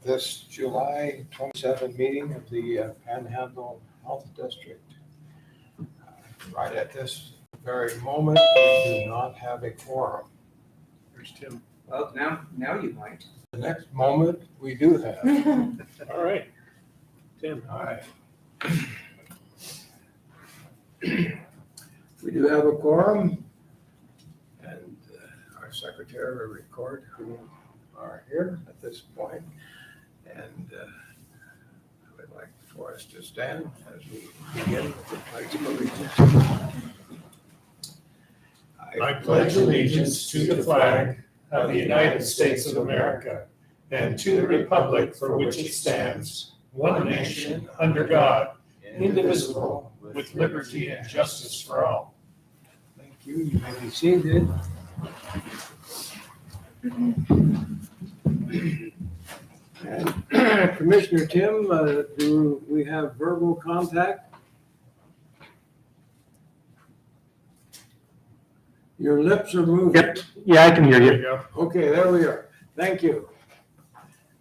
this July 27 meeting of the Panhandle Health District. Right at this very moment, we do not have a quorum. There's Tim. Well, now you might. The next moment, we do have. All right. Tim. All right. We do have a quorum, and our secretary will record who are here at this point. And I would like for us to stand as we begin with the Pledge of Allegiance. I pledge allegiance to the flag of the United States of America and to the republic for which it stands, one nation, under God, indivisible, with liberty and justice for all. Thank you. You may be seated. And Commissioner Tim, do we have verbal contact? Your lips are moving. Yep. Yeah, I can hear There you. you go. Okay, there we are. Thank you.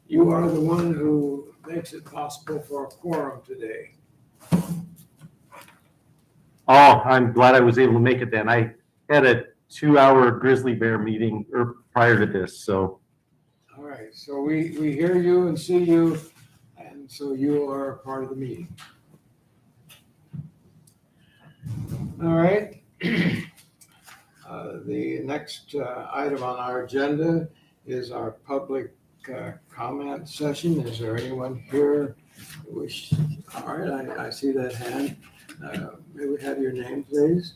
You are the one who makes it possible for a quorum today. Oh, I'm glad I was able to make it then. I had a 2-hour grizzly bear meeting prior to this, so. All right, so we hear you and see you, and so you are a part of the meeting. All right. The next item on our agenda is our public comment session. Is there anyone here who wish? All right, I see that hand. May we have your name, please?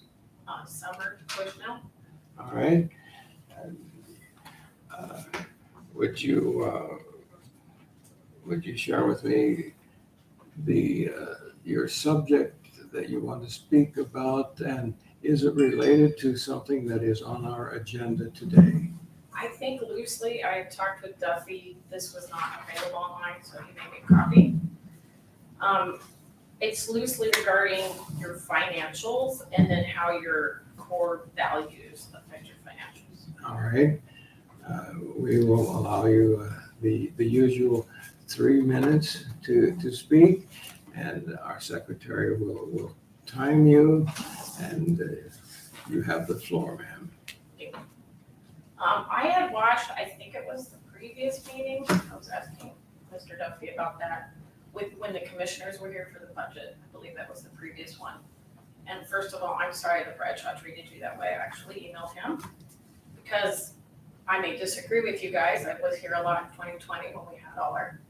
Summer Bushnell. All right. Would you share with me your subject that you want to speak about, and is it related to something that is on our agenda today? I think loosely, I talked with Duffy, this was not available online, so he made me a copy. It's loosely regarding your financials and then how your core values affect your financials. All right. We will allow you the usual 3 minutes to speak, and our secretary will time you, and you have the floor, ma'am. I had watched, I think it was the previous meeting, I was asking Mr. Duffy about that, when the commissioners were here for the budget. I believe that was the previous one. And first of all, I'm sorry that Bradshaw treated you that way. I actually emailed him because I may disagree with you guys. I was here a lot in 2020 when we had all our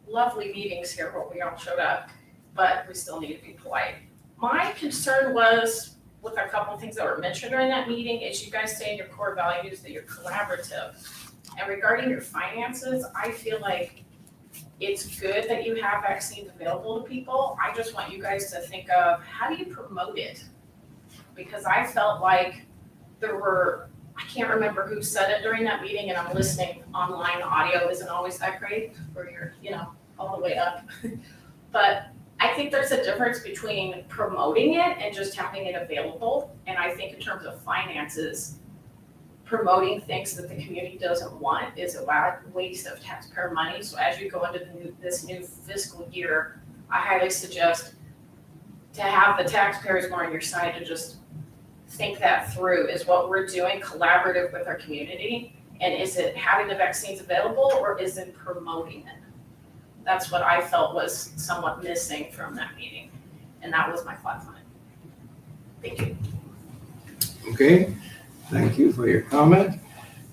lovely meetings here where we all showed up, but we still need to be polite. My concern was with a couple of things that were mentioned during that meeting is you guys say in your core values that you're collaborative. And regarding your finances, I feel like it's good that you have vaccines available to people. I just want you guys to think of how do you promote it? Because I felt like there were, I can't remember who said it during that meeting, and I'm listening online. The audio isn't always that great where you're, all the way up. But I think there's a difference between promoting it and just having it available. And I think in terms of finances, promoting things that the community doesn't want is a waste of taxpayer money. So as you go into this new fiscal year, I highly suggest to have the taxpayers more on your side to just think that through. Is what we're doing collaborative with our community? And is it having the vaccines available, or is it promoting it? That's what I felt was somewhat missing from that meeting. And that was my thoughts on it. Thank you. Okay, thank you for your comment,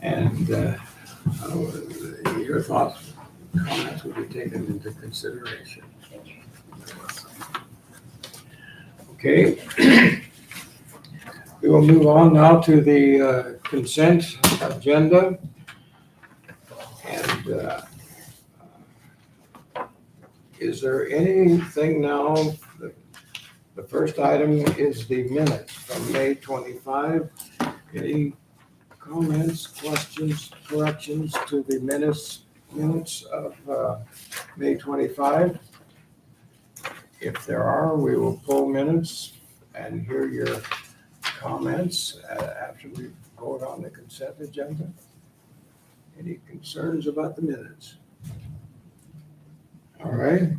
and your thoughts, comments will be taken into consideration. Thank you. Okay. We will move on now to the consent agenda. And is there anything now? The first item is the minutes from May 25. Any comments, questions, corrections to the minutes of May 25? If there are, we will pull minutes and hear your comments after we vote on the consent agenda. Any concerns about the minutes? All right.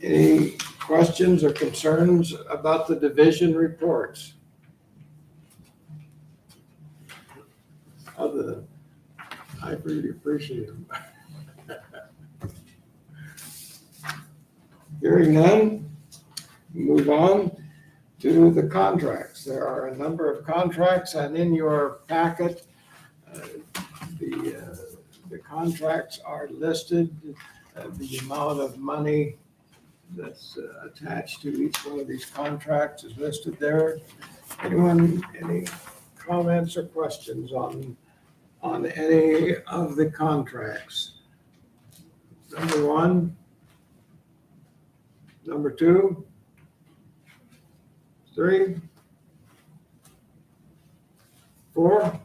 Any questions or concerns about the division reports? Other than, I really appreciate them. Hearing none, move on to the contracts. There are a number of contracts, and in your packet, the contracts are listed. The amount of money that's attached to each one of these contracts is listed there. Anyone, any comments or questions on any of the contracts? Number one, number two, three, four,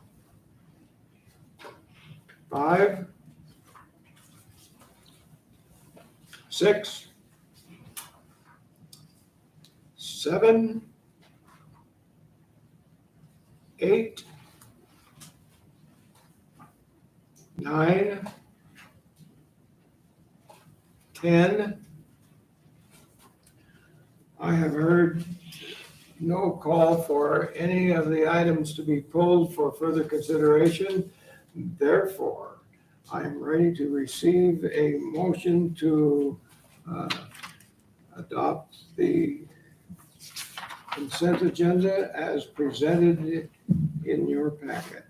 five, six, seven, 8, 9, 10. I have heard no call for any of the items to be pulled for further consideration. Therefore, I am ready to receive a motion to adopt the consent agenda as presented in your packet.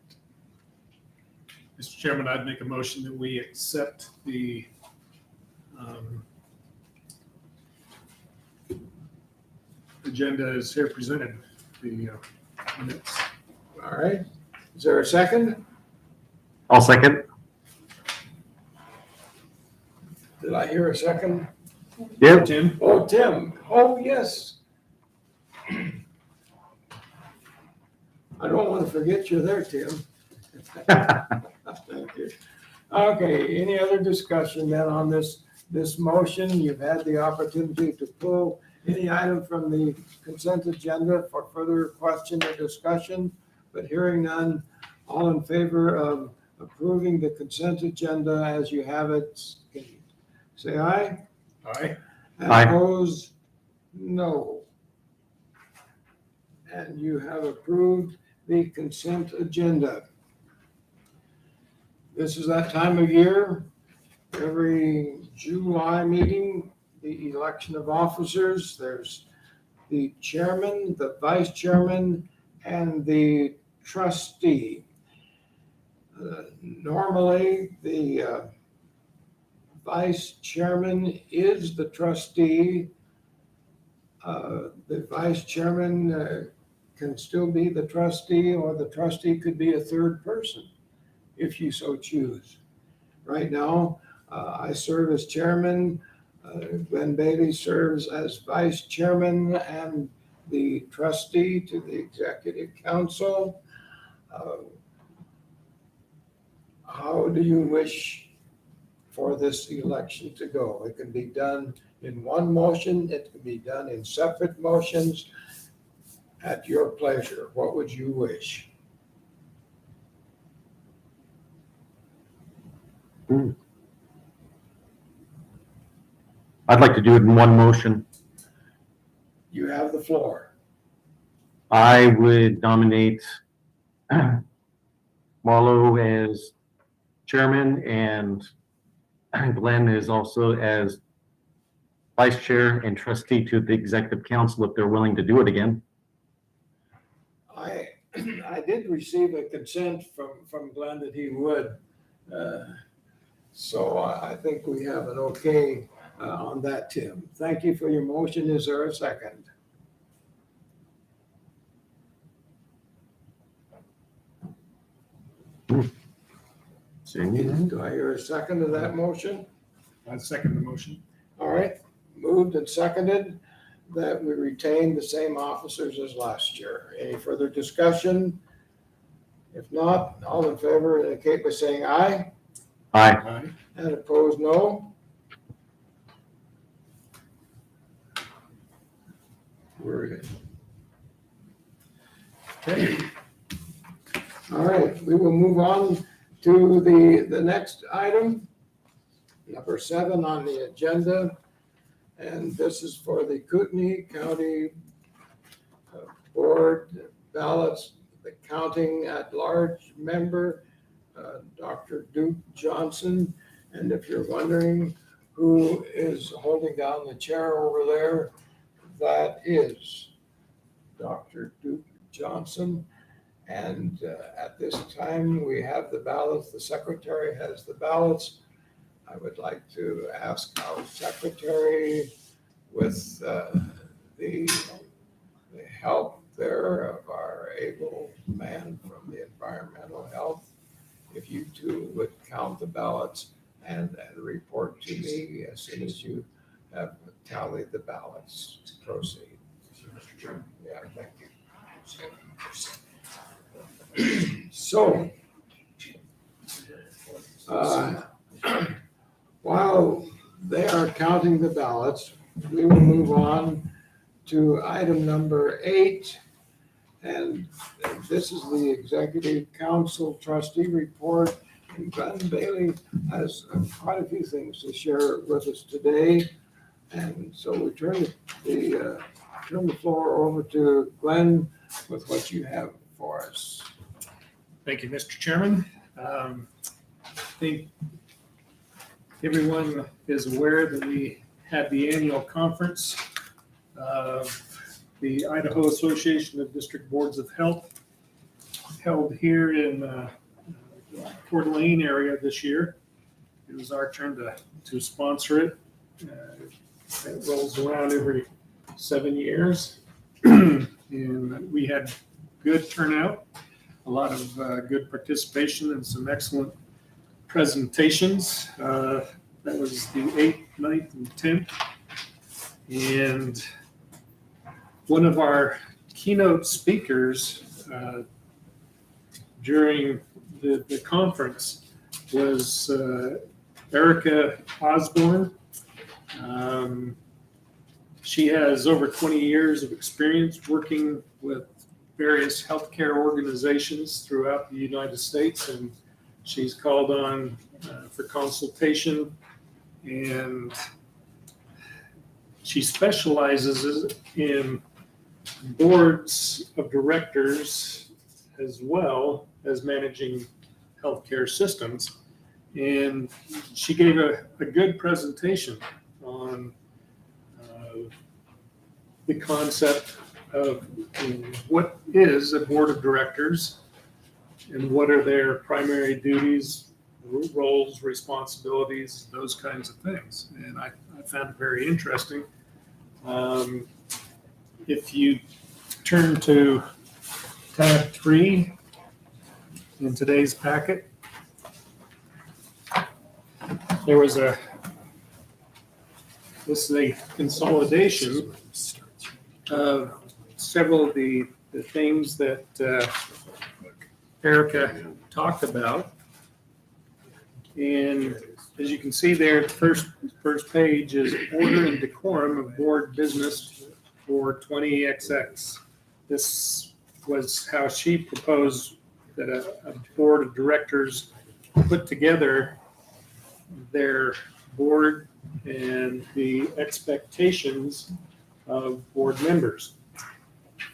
Mr. Chairman, I'd make a motion that we accept the agenda as here presented, the minutes. All right, is there a second? I'll second. Did I hear a second? Yep. Tim? Oh, Tim, oh, yes. I don't want to forget you're there, Tim. Thank you. Okay, any other discussion then on this motion? You've had the opportunity to pull any item from the consent agenda for further question or discussion, but hearing none, all in favor of approving the consent agenda as you have it, say aye. Aye. And Aye. opposed, no. And you have approved the consent agenda. This is that time of year, every July meeting, the election of officers, there's the chairman, the vice chairman, and the trustee. Normally, the vice chairman is the trustee. The vice chairman can still be the trustee, or the trustee could be a third person if you so choose. Right now, I serve as chairman. Glenn Bailey serves as vice chairman and the trustee to the executive council. How do you wish for this election to go? It can be done in one motion. It can be done in separate motions at your pleasure. What would you wish? I'd like to do it in one motion. You have the floor. I would nominate Marlo as chairman and Glenn is also as vice chair and trustee to the executive council if they're willing to do it again. I did receive a consent from Glenn that he would. So I think we have an okay on that, Tim. Thank you for your motion. Is there a second? Do I hear a second to that motion? I'd second the motion. All right, moved and seconded that we retain the same officers as last year. Any further discussion? If not, all in favor indicate by saying aye. Aye. Aye. And opposed, no. We're good. Okay. All right, we will move on to the next item. number 7 on the agenda. And this is for the Kootenai County Board ballots, the counting at large member, Dr. Duke Johnson. And if you're wondering who is holding down the chair over there, that is Dr. Duke Johnson. And at this time, we have the ballots. The secretary has the ballots. I would like to ask our secretary, with the help there of our able man from the environmental health, if you two would count the ballots and report to me as soon as you have tallied the ballots. Proceed. Yeah, thank you. So, while they are counting the ballots, we will move on to item number 8. And this is the Executive Council Trustee Report. And Glenn Bailey has quite a few things to share with us today. And so we turn the floor over to Glenn with what you have for us. Thank you, Mr. Chairman. I think everyone is aware that we had the annual conference of the Idaho Association of District Boards of Health held here in Coeur d'Alene area this year. It was our turn to sponsor it. It rolls around every 7 years. And we had good turnout, a lot of good participation, and some excellent presentations. That was the 8th, 9th, and 10th. And one of our keynote speakers during the conference was Erica Osborne. She has over 20 years of experience working with various healthcare organizations throughout the United States, and she's called on for consultation, and she specializes in boards of directors as well as managing healthcare systems. And she gave a good presentation on the concept of what is a board of directors and what are their primary duties, roles, responsibilities, those kinds of things. And I found it very interesting. If you turn to tab 3 in today's packet, there was this is a consolidation of several of the things that Erica talked about. And as you can see there, the first page is order and decorum of board business for 20XX. This was how she proposed that a board of directors put together their board and the expectations of board members.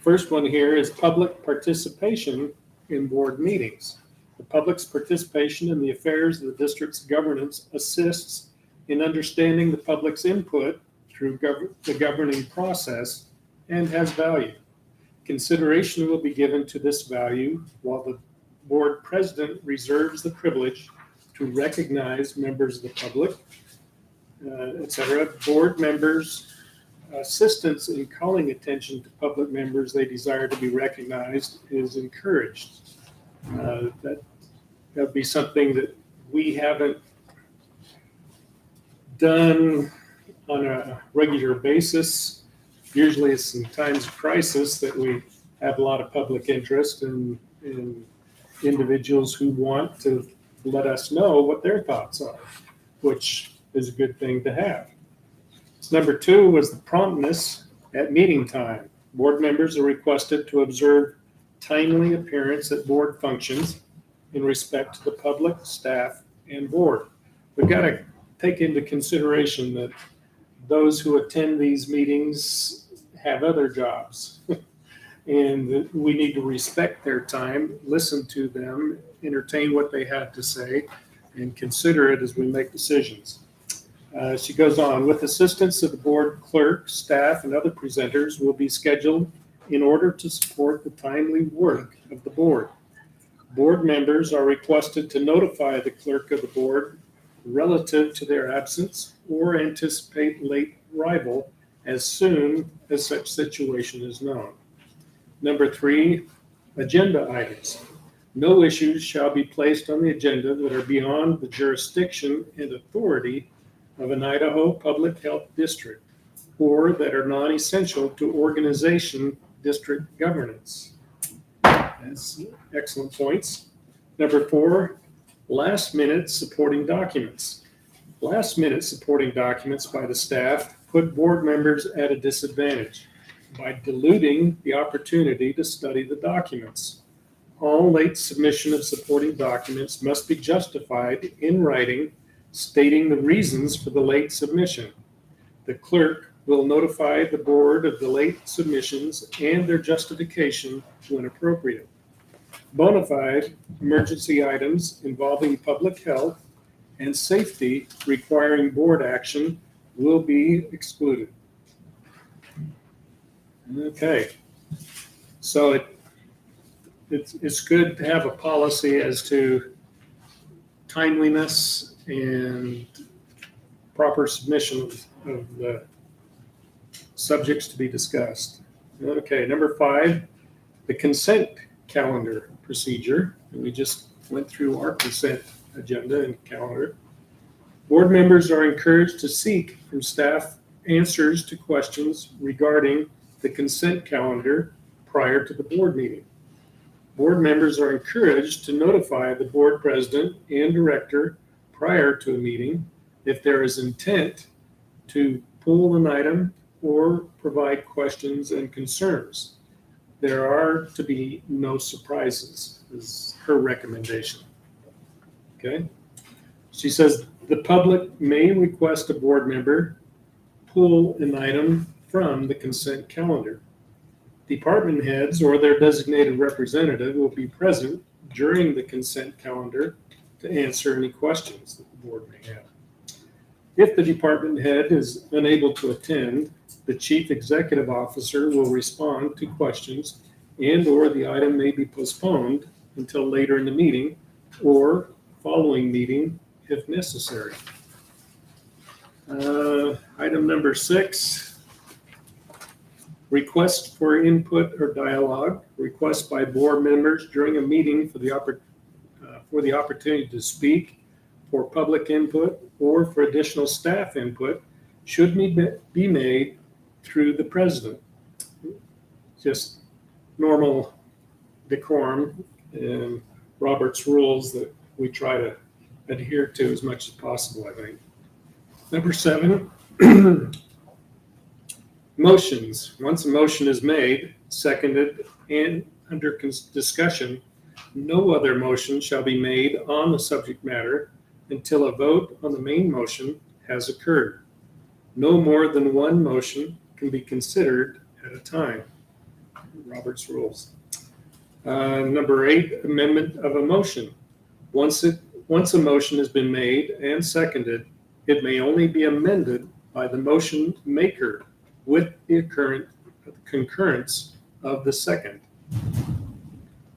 First one here is public participation in board meetings. The public's participation in the affairs of the district's governance assists in understanding the public's input through the governing process and has value. Consideration will be given to this value while the board president reserves the privilege to recognize members of the public, etc. Board members' assistance in calling attention to public members they desire to be recognized is encouraged. That'd be something that we haven't done on a regular basis. Usually it's in times of crisis that we have a lot of public interest in individuals who want to let us know what their thoughts are, which is a good thing to have. So number 2 was the promptness at meeting time. Board members are requested to observe timely appearance at board functions in respect to the public, staff, and board. We've got to take into consideration that those who attend these meetings have other jobs. And that we need to respect their time, listen to them, entertain what they have to say, and consider it as we make decisions. She goes on, with assistance of the board clerk, staff, and other presenters will be scheduled in order to support the timely work of the board. Board members are requested to notify the clerk of the board relative to their absence or anticipate late arrival as soon as such situation is known. Number 3, agenda items. No issues shall be placed on the agenda that are beyond the jurisdiction and authority of an Idaho Public Health District or that are non-essential to organization district governance. That's excellent points. Number 4, last-minute supporting documents. Last-minute supporting documents by the staff put board members at a disadvantage by diluting the opportunity to study the documents. All late submission of supporting documents must be justified in writing, stating the reasons for the late submission. The clerk will notify the board of the late submissions and their justification when appropriate. Bona fide emergency items involving public health and safety requiring board action will be excluded. Okay, so it's good to have a policy as to timeliness and proper submission of the subjects to be discussed. Okay, number 5, the consent calendar procedure. And we just went through our consent agenda and calendar. Board members are encouraged to seek from staff answers to questions regarding the consent calendar prior to the board meeting. Board members are encouraged to notify the board president and director prior to a meeting if there is intent to pull an item or provide questions and concerns. There are to be no surprises, is her recommendation. Okay. She says the public may request a board member pull an item from the consent calendar. Department heads or their designated representative will be present during the consent calendar to answer any questions that the board may have. If the department head is unable to attend, the chief executive officer will respond to questions and/or the item may be postponed until later in the meeting or following meeting if necessary. Item number 6, request for input or dialogue. Request by board members during a meeting for the opportunity to speak, for public input, or for additional staff input should be made through the president. Just normal decorum and Robert's rules that we try to adhere to as much as possible, I think. Number 7, motions. Once a motion is made, seconded, and under discussion, no other motion shall be made on the subject matter until a vote on the main motion has occurred. No more than one motion can be considered at a time. Robert's rules. Number 8, amendment of a motion. Once a motion has been made and seconded, it may only be amended by the motion maker with the concurrence of the second.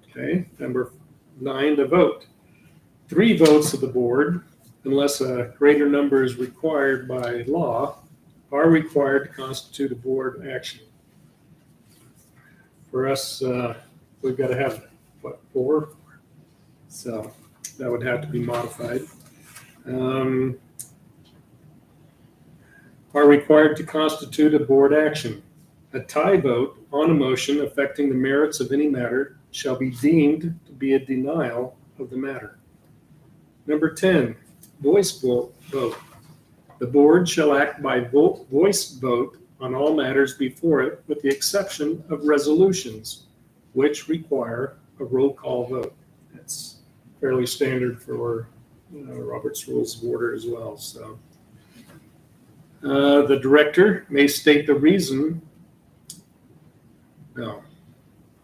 Okay, number 9, the vote. 3 votes of the board, unless a greater number is required by law, are required to constitute a board action. For us, we've got to have, 4? So that would have to be modified. Are required to constitute a board action. A tie vote on a motion affecting the merits of any matter shall be deemed to be a denial of the matter. Number 10, voice vote. The board shall act by voice vote on all matters before it, with the exception of resolutions, which require a roll call vote. That's fairly standard for Robert's Rules of Order as well. So The director may state the reason. No,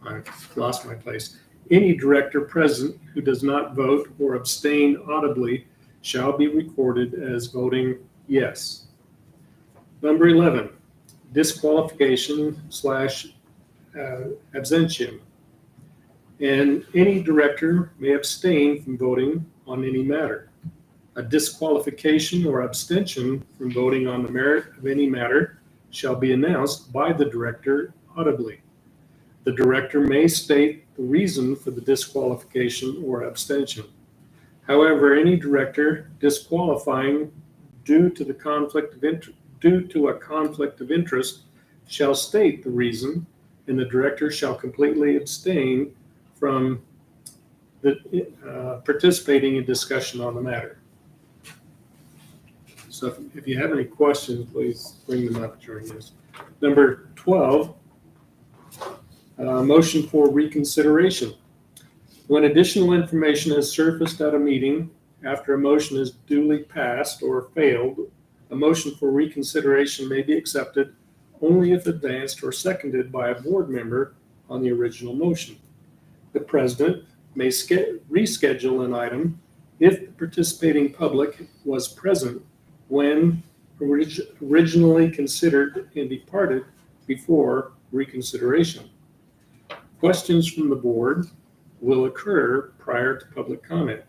I've lost my place. Any director present who does not vote or abstain audibly shall be recorded as voting yes. Number 11, disqualification / abstention. And any director may abstain from voting on any matter. A disqualification or abstention from voting on the merit of any matter shall be announced by the director audibly. The director may state the reason for the disqualification or abstention. However, any director disqualifying due to a conflict of interest shall state the reason, and the director shall completely abstain from participating in discussion on the matter. So if you have any questions, please bring them up during this. Number 12, motion for reconsideration. When additional information has surfaced at a meeting after a motion is duly passed or failed, a motion for reconsideration may be accepted only if advanced or seconded by a board member on the original motion. The president may reschedule an item if the participating public was present when originally considered and departed before reconsideration. Questions from the board will occur prior to public comment.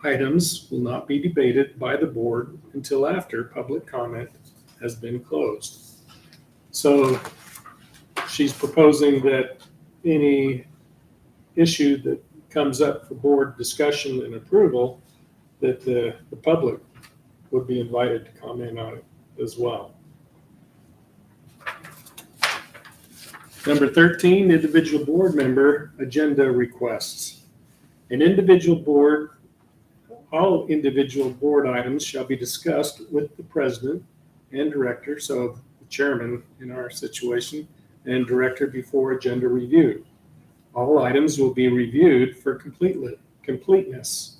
Items will not be debated by the board until after public comment has been closed. So she's proposing that any issue that comes up for board discussion and approval, that the public would be invited to comment on it as well. Number 13, individual board member agenda requests. All individual board items shall be discussed with the president and director, so the chairman in our situation, and director before agenda review. All items will be reviewed for completeness.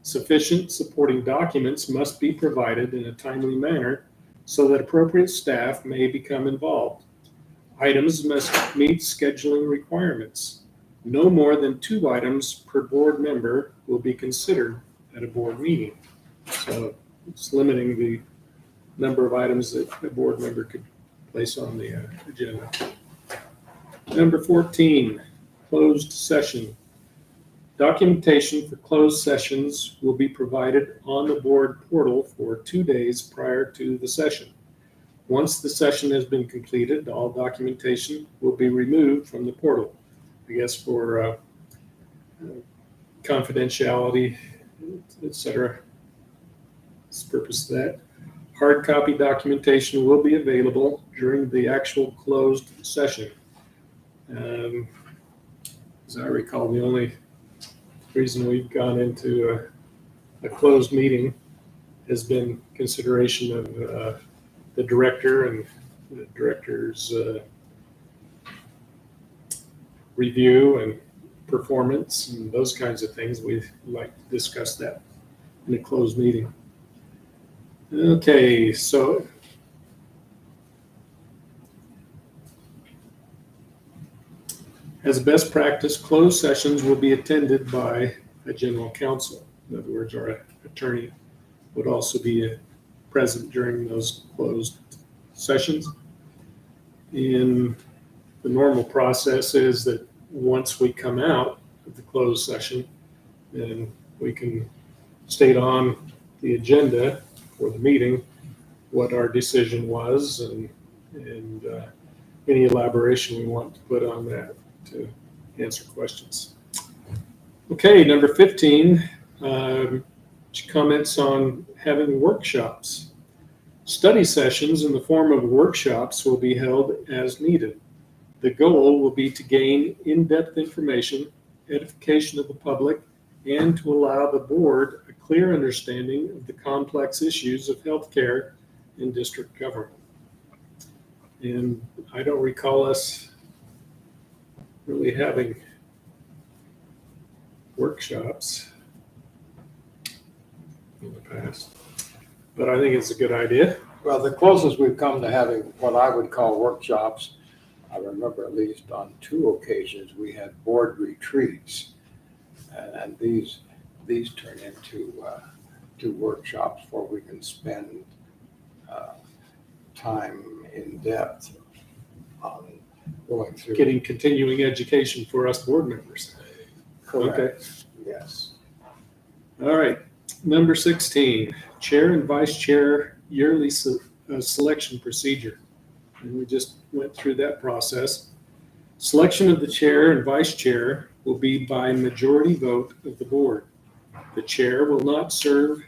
Sufficient supporting documents must be provided in a timely manner so that appropriate staff may become involved. Items must meet scheduling requirements. No more than 2 items per board member will be considered at a board meeting. So it's limiting the number of items that a board member could place on the agenda. Number 14, closed session. Documentation for closed sessions will be provided on the board portal for 2 days prior to the session. Once the session has been completed, all documentation will be removed from the portal, I guess for confidentiality, etc. That's the purpose of that. Hard copy documentation will be available during the actual closed session. As I recall, the only reason we've gone into a closed meeting has been consideration of the director and the director's review and performance and those kinds of things. We'd like to discuss that in a closed meeting. Okay, so as a best practice, closed sessions will be attended by a general counsel. In other words, our attorney would also be present during those closed sessions. And the normal process is that once we come out of the closed session, then we can state on the agenda for the meeting what our decision was and any elaboration we want to put on that to answer questions. Okay, number 15, comments on having workshops. Study sessions in the form of workshops will be held as needed. The goal will be to gain in-depth information, edification of the public, and to allow the board a clear understanding of the complex issues of healthcare in district government. And I don't recall us really having workshops in the past, but I think it's a good idea. Well, the closest we've come to having what I would call workshops, I remember at least on 2 occasions, we had board retreats. And these turn into workshops where we can spend time in depth on going through. Getting continuing education for us board members. Correct. Yes. All right, number 16, chair and vice chair yearly selection procedure. And we just went through that process. Selection of the chair and vice chair will be by majority vote of the board. The chair will not serve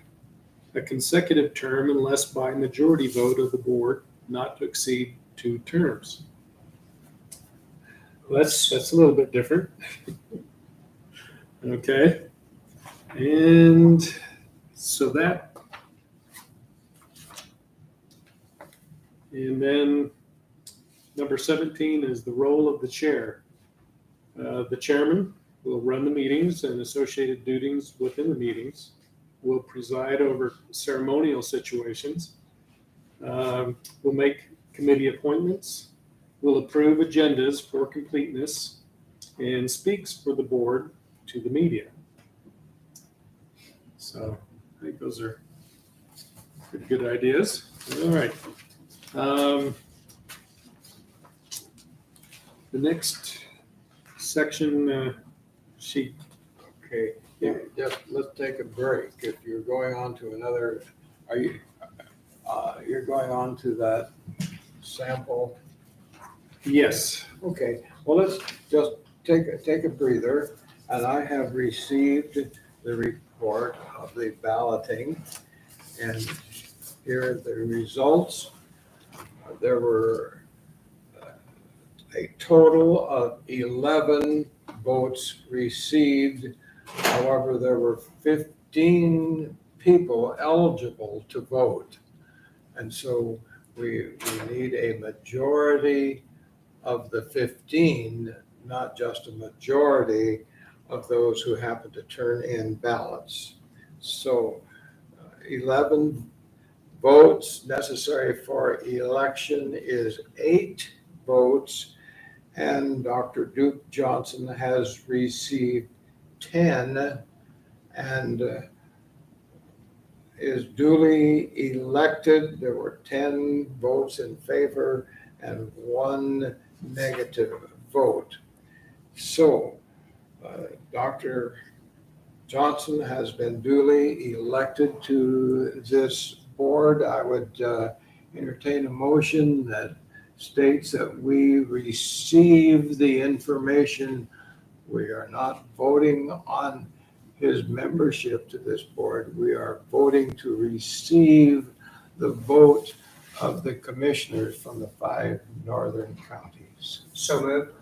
a consecutive term unless by majority vote of the board, not to exceed 2 terms. That's a little bit different. Okay. And so that, and then number 17 is the role of the chair. The chairman will run the meetings and associated duties within the meetings, will preside over ceremonial situations, will make committee appointments, will approve agendas for completeness, and speaks for the board to the media. So I think those are pretty good ideas. All right. The next section sheet. Okay, yeah, just let's take a break. If you're going on to another, you're going on to that sample? Yes. Okay, well, let's just take a breather. And I have received the report of the balloting. And here are the results. There were a total of 11 votes received. However, there were 15 people eligible to vote. And so we need a majority of the 15, not just a majority of those who happen to turn in ballots. So 11 votes necessary for election is 8 votes, and Dr. Duke Johnson has received 10 and is duly elected. There were 10 votes in favor and 1 negative vote. So Dr. Johnson has been duly elected to this board. I would entertain a motion that states that we receive the information. We are not voting on his membership to this board. We are voting to receive the vote of the commissioners from the 5 northern counties. So moved.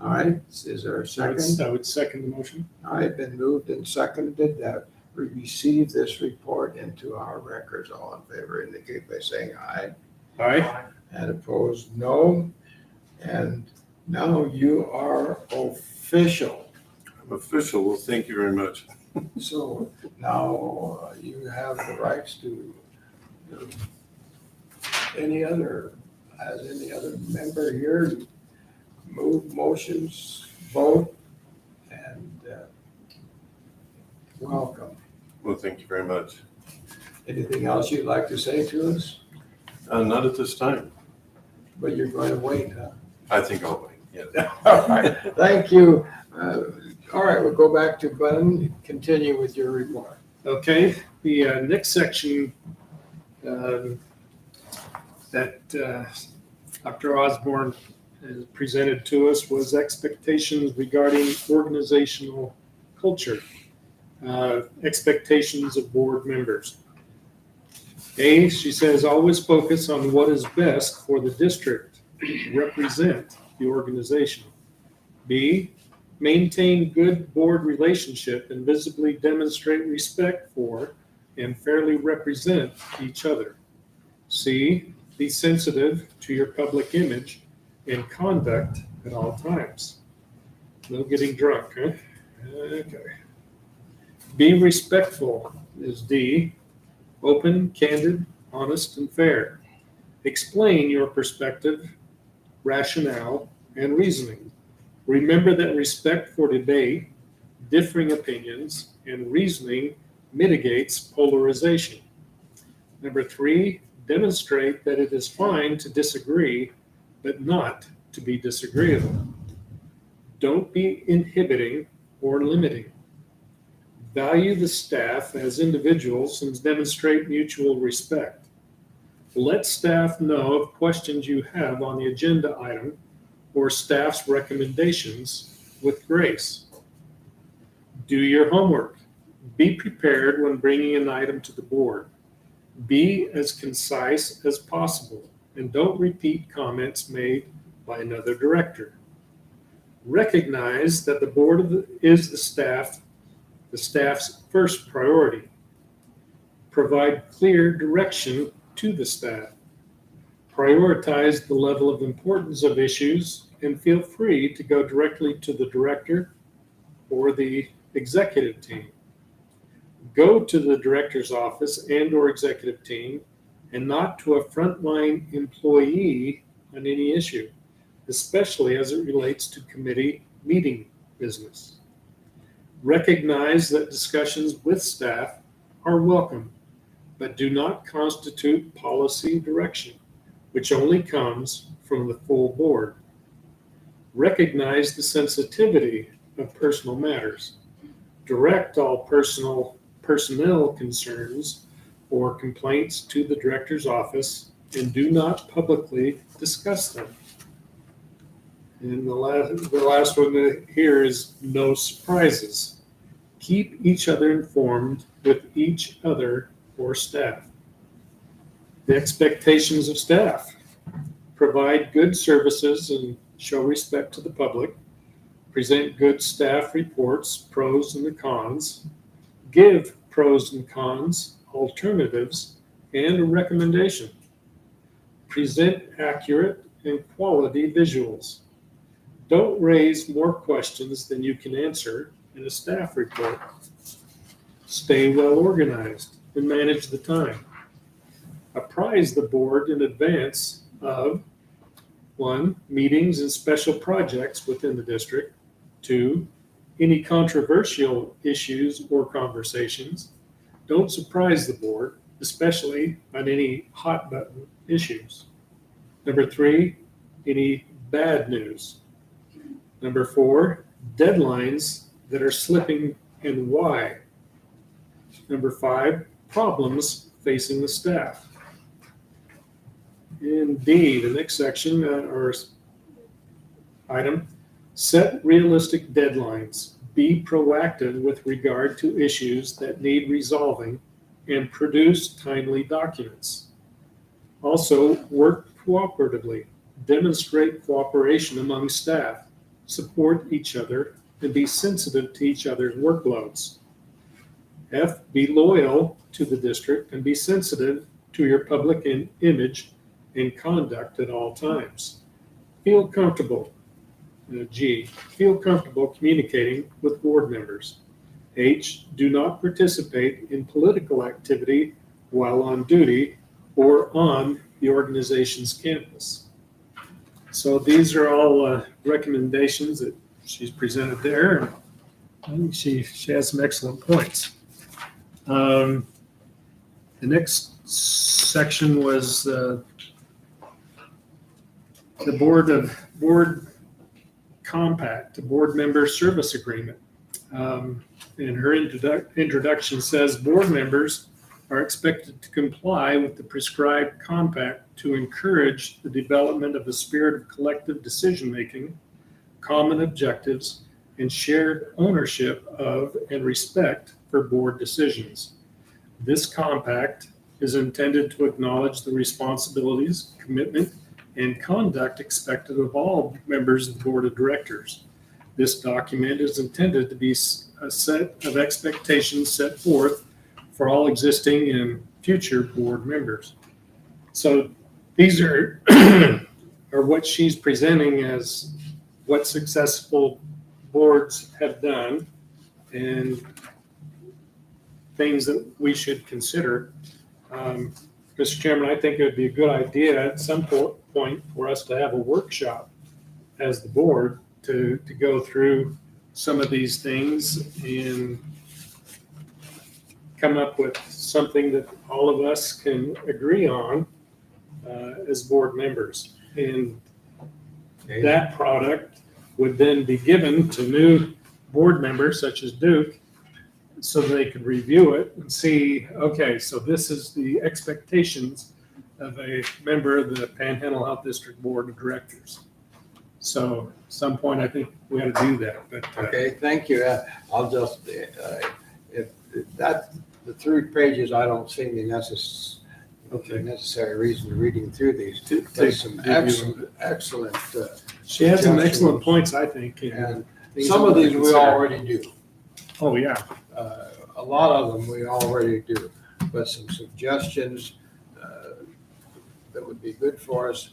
All right, is there a second? I would second the motion. All right, been moved and seconded that we receive this report into our records. All in favor indicate by saying aye. All right. And opposed, no. And now you are official. I'm official. Well, thank you very much. So now you have the rights to any other member here move motions, vote, and welcome. Well, thank you very much. Anything else you'd like to say to us? Not at this time. But you're going to wait, huh? I think I'll wait. Yeah. All right, thank you. All right, we'll go back to Glenn, continue with your report. Okay, the next section that Dr. Osborne has presented to us was expectations regarding organizational culture, expectations of board members. A, she says, always focus on what is best for the district, represent the organization. B, maintain good board relationship and visibly demonstrate respect for and fairly represent each other. C, be sensitive to your public image and conduct at all times. No getting drunk, huh? Okay. Be respectful is D. Open, candid, honest and fair. Explain your perspective, rationale, and reasoning. Remember that respect for debate, differing opinions, and reasoning mitigates polarization. Number 3, demonstrate that it is fine to disagree, but not to be disagreeable. Don't be inhibiting or limiting. Value the staff as individuals and demonstrate mutual respect. Let staff know of questions you have on the agenda item or staff's recommendations with grace. Do your homework. Be prepared when bringing an item to the board. Be as concise as possible and don't repeat comments made by another director. Recognize that the board is the staff's first priority. Provide clear direction to the staff. Prioritize the level of importance of issues and feel free to go directly to the director or the executive team. Go to the director's office and or executive team and not to a frontline employee on any issue, especially as it relates to committee meeting business. Recognize that discussions with staff are welcome, but do not constitute policy direction, which only comes from the full board. Recognize the sensitivity of personal matters. Direct all personnel concerns or complaints to the director's office and do not publicly discuss them. And the last one here is no surprises. Keep each other informed with each other or staff. The expectations of staff. Provide good services and show respect to the public. Present good staff reports, pros and the cons. Give pros and cons, alternatives, and a recommendation. Present accurate and quality visuals. Don't raise more questions than you can answer in a staff report. Stay well organized and manage the time. Apprise the board in advance of 1, meetings and special projects within the district. 2, any controversial issues or conversations. Don't surprise the board, especially on any hot button issues. Number 3, any bad news. Number 4, deadlines that are slipping and why. Number 5, problems facing the staff. And D, the next section or item, set realistic deadlines. Be proactive with regard to issues that need resolving and produce timely documents. Also, work cooperatively. Demonstrate cooperation among staff. Support each other and be sensitive to each other's workloads. F, be loyal to the district and be sensitive to your public image and conduct at all times. Feel comfortable. G, feel comfortable communicating with board members. H, do not participate in political activity while on duty or on the organization's campus. So these are all recommendations that she's presented there. I think she has some excellent points. The next section was the board compact, the board member service agreement. And her introduction says board members are expected to comply with the prescribed compact to encourage the development of a spirit of collective decision-making, common objectives, and shared ownership of and respect for board decisions. This compact is intended to acknowledge the responsibilities, commitment, and conduct expected of all members of the board of directors. This document is intended to be a set of expectations set forth for all existing and future board members. So these are are what she's presenting as what successful boards have done and things that we should consider. Because Mr. Chairman, I think it would be a good idea at some point for us to have a workshop as the board to go through some of these things and come up with something that all of us can agree on as board members. And that product would then be given to new board members such as Duke so they could review it and see, okay, so this is the expectations of a member of the Panhandle Health District Board of Directors. So at some point, I think we ought to do that. But Okay, thank you. I'll just, if that, the 3 pages, I don't see any necessary reason reading through these. There's some excellent. she had some excellent points, I think. And some of these we already do. Oh, yeah. A lot of them we already do, but some suggestions that would be good for us,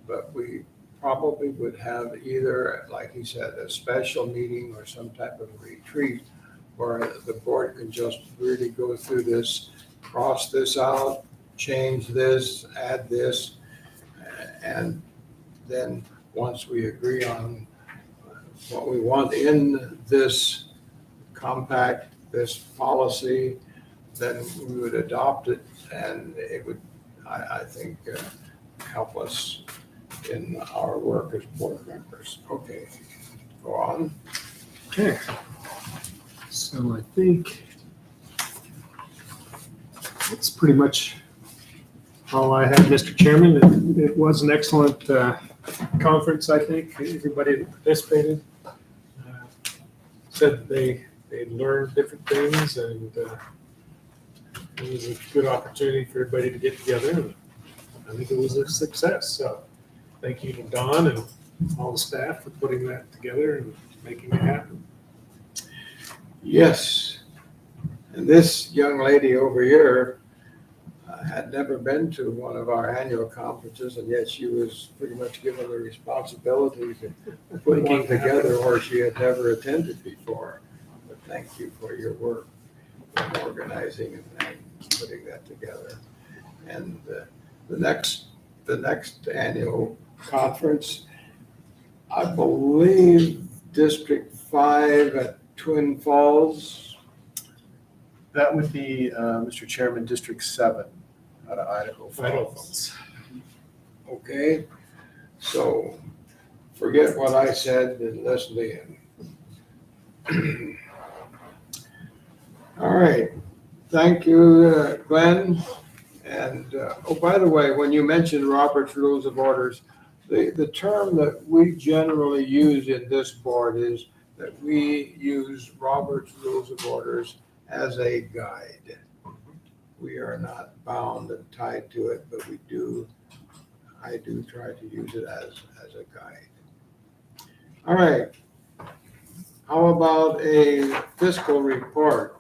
but we probably would have either, like he said, a special meeting or some type of retreat where the board can just really go through this, cross this out, change this, add this, and then once we agree on what we want in this compact, this policy, then we would adopt it, and it would, I think, help us in our work as board members. Okay, go on. Okay. So I think that's pretty much all I had, Mr. Chairman. It was an excellent conference, I think. Everybody that participated said they learned different things, and it was a good opportunity for everybody to get together. And I think it was a success. So thank you to Don and all the staff for putting that together and making it happen. Yes, and this young lady over here had never been to one of our annual conferences, and yet she was pretty much given the responsibility to put one together where she had never attended before. But thank you for your work in organizing and putting that together. And the next annual conference, I believe District 5 at Twin Falls. That would be, Mr. Chairman, District 7 out of Idaho Falls. Okay, so forget what I said and listen to him. All right, thank you, Glenn. And, oh, by the way, when you mentioned Robert's Rules of Orders, the term that we generally use in this board is that we use Robert's Rules of Orders as a guide. We are not bound and tied to it, but I do try to use it as a guide. All right. How about a fiscal report?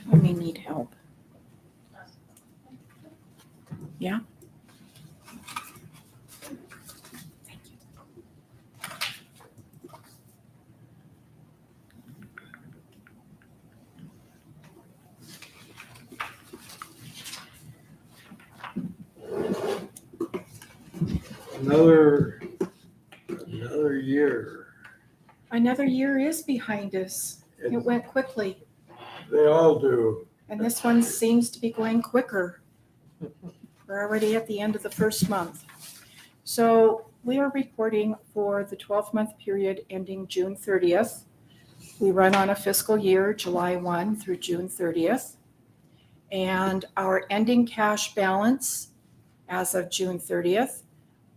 I may need help. Yeah? Thank you. Another year. Another year is behind us. It It- went quickly, They all do. and this one seems to be going quicker. We're already at the end of the first month. So we are reporting for the 12-month period ending June 30th. We run on a fiscal year, July 1 through June 30th. And our ending cash balance as of June 30th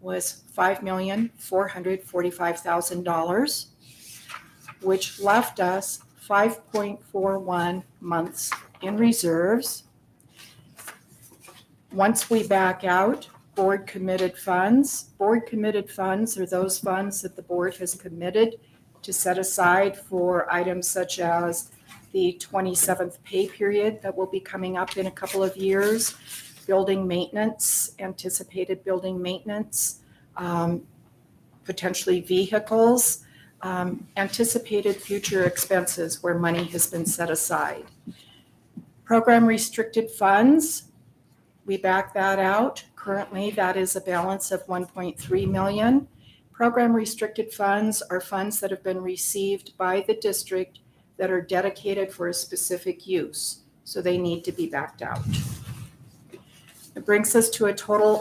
was $5,445,000, which left us 5.41 months in reserves. Once we back out board committed funds are those funds that the board has committed to set aside for items such as the 27th pay period that will be coming up in a couple of years, building maintenance, anticipated building maintenance, potentially vehicles, anticipated future expenses where money has been set aside. Program restricted funds, we back that out. Currently, that is a balance of 1.3 million. Program restricted funds are funds that have been received by the district that are dedicated for a specific use, so they need to be backed out. It brings us to a total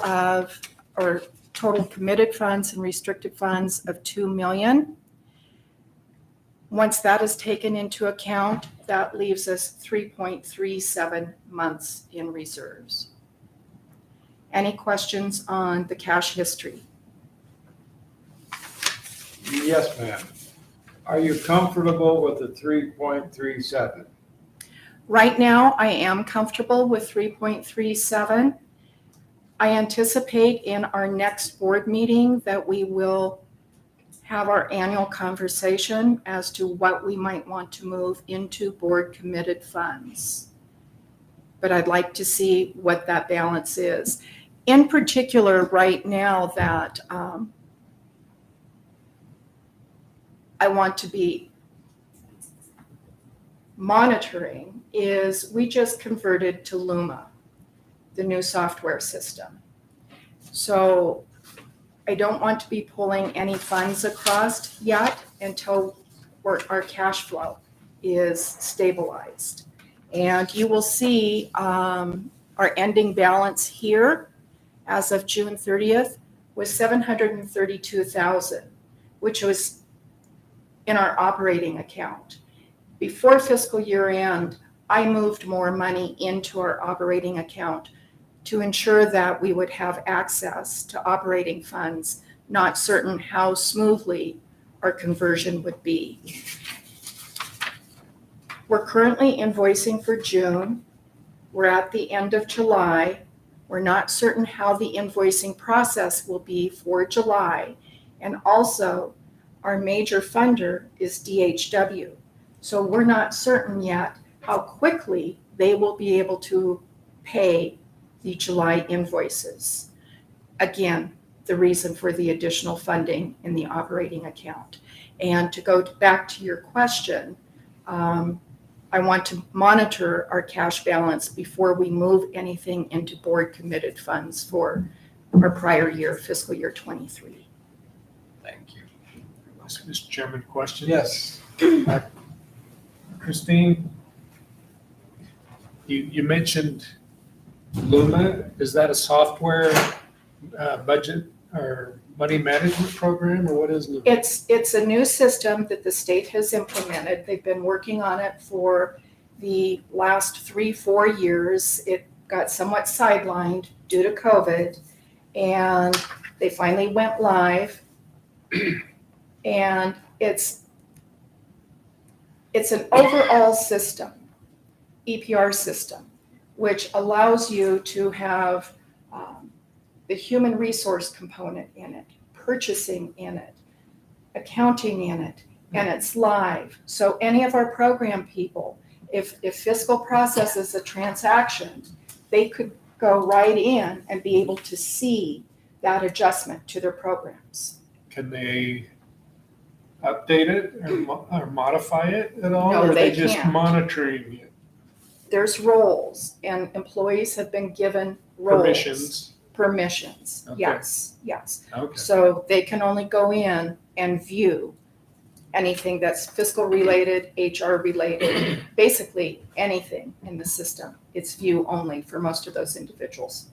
committed funds and restricted funds of 2 million. Once that is taken into account, that leaves us 3.37 months in reserves. Any questions on the cash history? Yes, ma'am. Are you comfortable with the 3.37? Right now, I am comfortable with 3.37. I anticipate in our next board meeting that we will have our annual conversation as to what we might want to move into board committed funds. But I'd like to see what that balance is. In particular, right now that I want to be monitoring is we just converted to Luma, the new software system. So I don't want to be pulling any funds across yet until our cash flow is stabilized. And you will see our ending balance here as of June 30th was 732,000, which was in our operating account. Before fiscal year end, I moved more money into our operating account to ensure that we would have access to operating funds, not certain how smoothly our conversion would be. We're currently invoicing for June. We're at the end of July. We're not certain how the invoicing process will be for July. And also, our major funder is DHW. So we're not certain yet how quickly they will be able to pay the July invoices. Again, the reason for the additional funding in the operating account. And to go back to your question, I want to monitor our cash balance before we move anything into board committed funds for our prior year, fiscal year 23. Thank you. Mr. Chairman, question? Yes. Christine, you mentioned Luma. Is that a software budget or money management program, or what is Luma? It's a new system that the state has implemented. They've been working on it for the last 3-4 years. It got somewhat sidelined due to COVID, and they finally went live. And it's an overall system, EPR system, which allows you to have the human resource component in it, purchasing in it, accounting in it, and it's live. So any of our program people, if fiscal processes a transaction, they could go right in and be able to see that adjustment to their programs. Can they update it or modify it at all? No, or are they they just can't. monitoring it? There's roles, and employees have been given roles. Permissions, Okay. yes. Okay. So they can only go in and view anything that's fiscal related, HR related, basically anything in the system. It's view only for most of those individuals.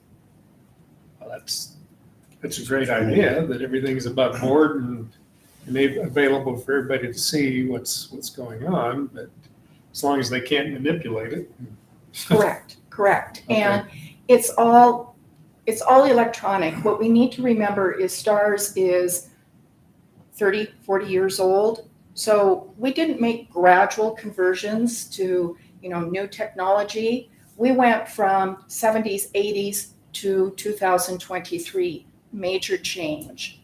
Well, that's a great idea that everything's above board and available for everybody to see what's going on, but as long as they can't manipulate it. Correct. Okay. And it's all electronic. What we need to remember is STARS is 30, 40 years old. So we didn't make gradual conversions to, new technology. We went from 70s, 80s to 2023. Major change.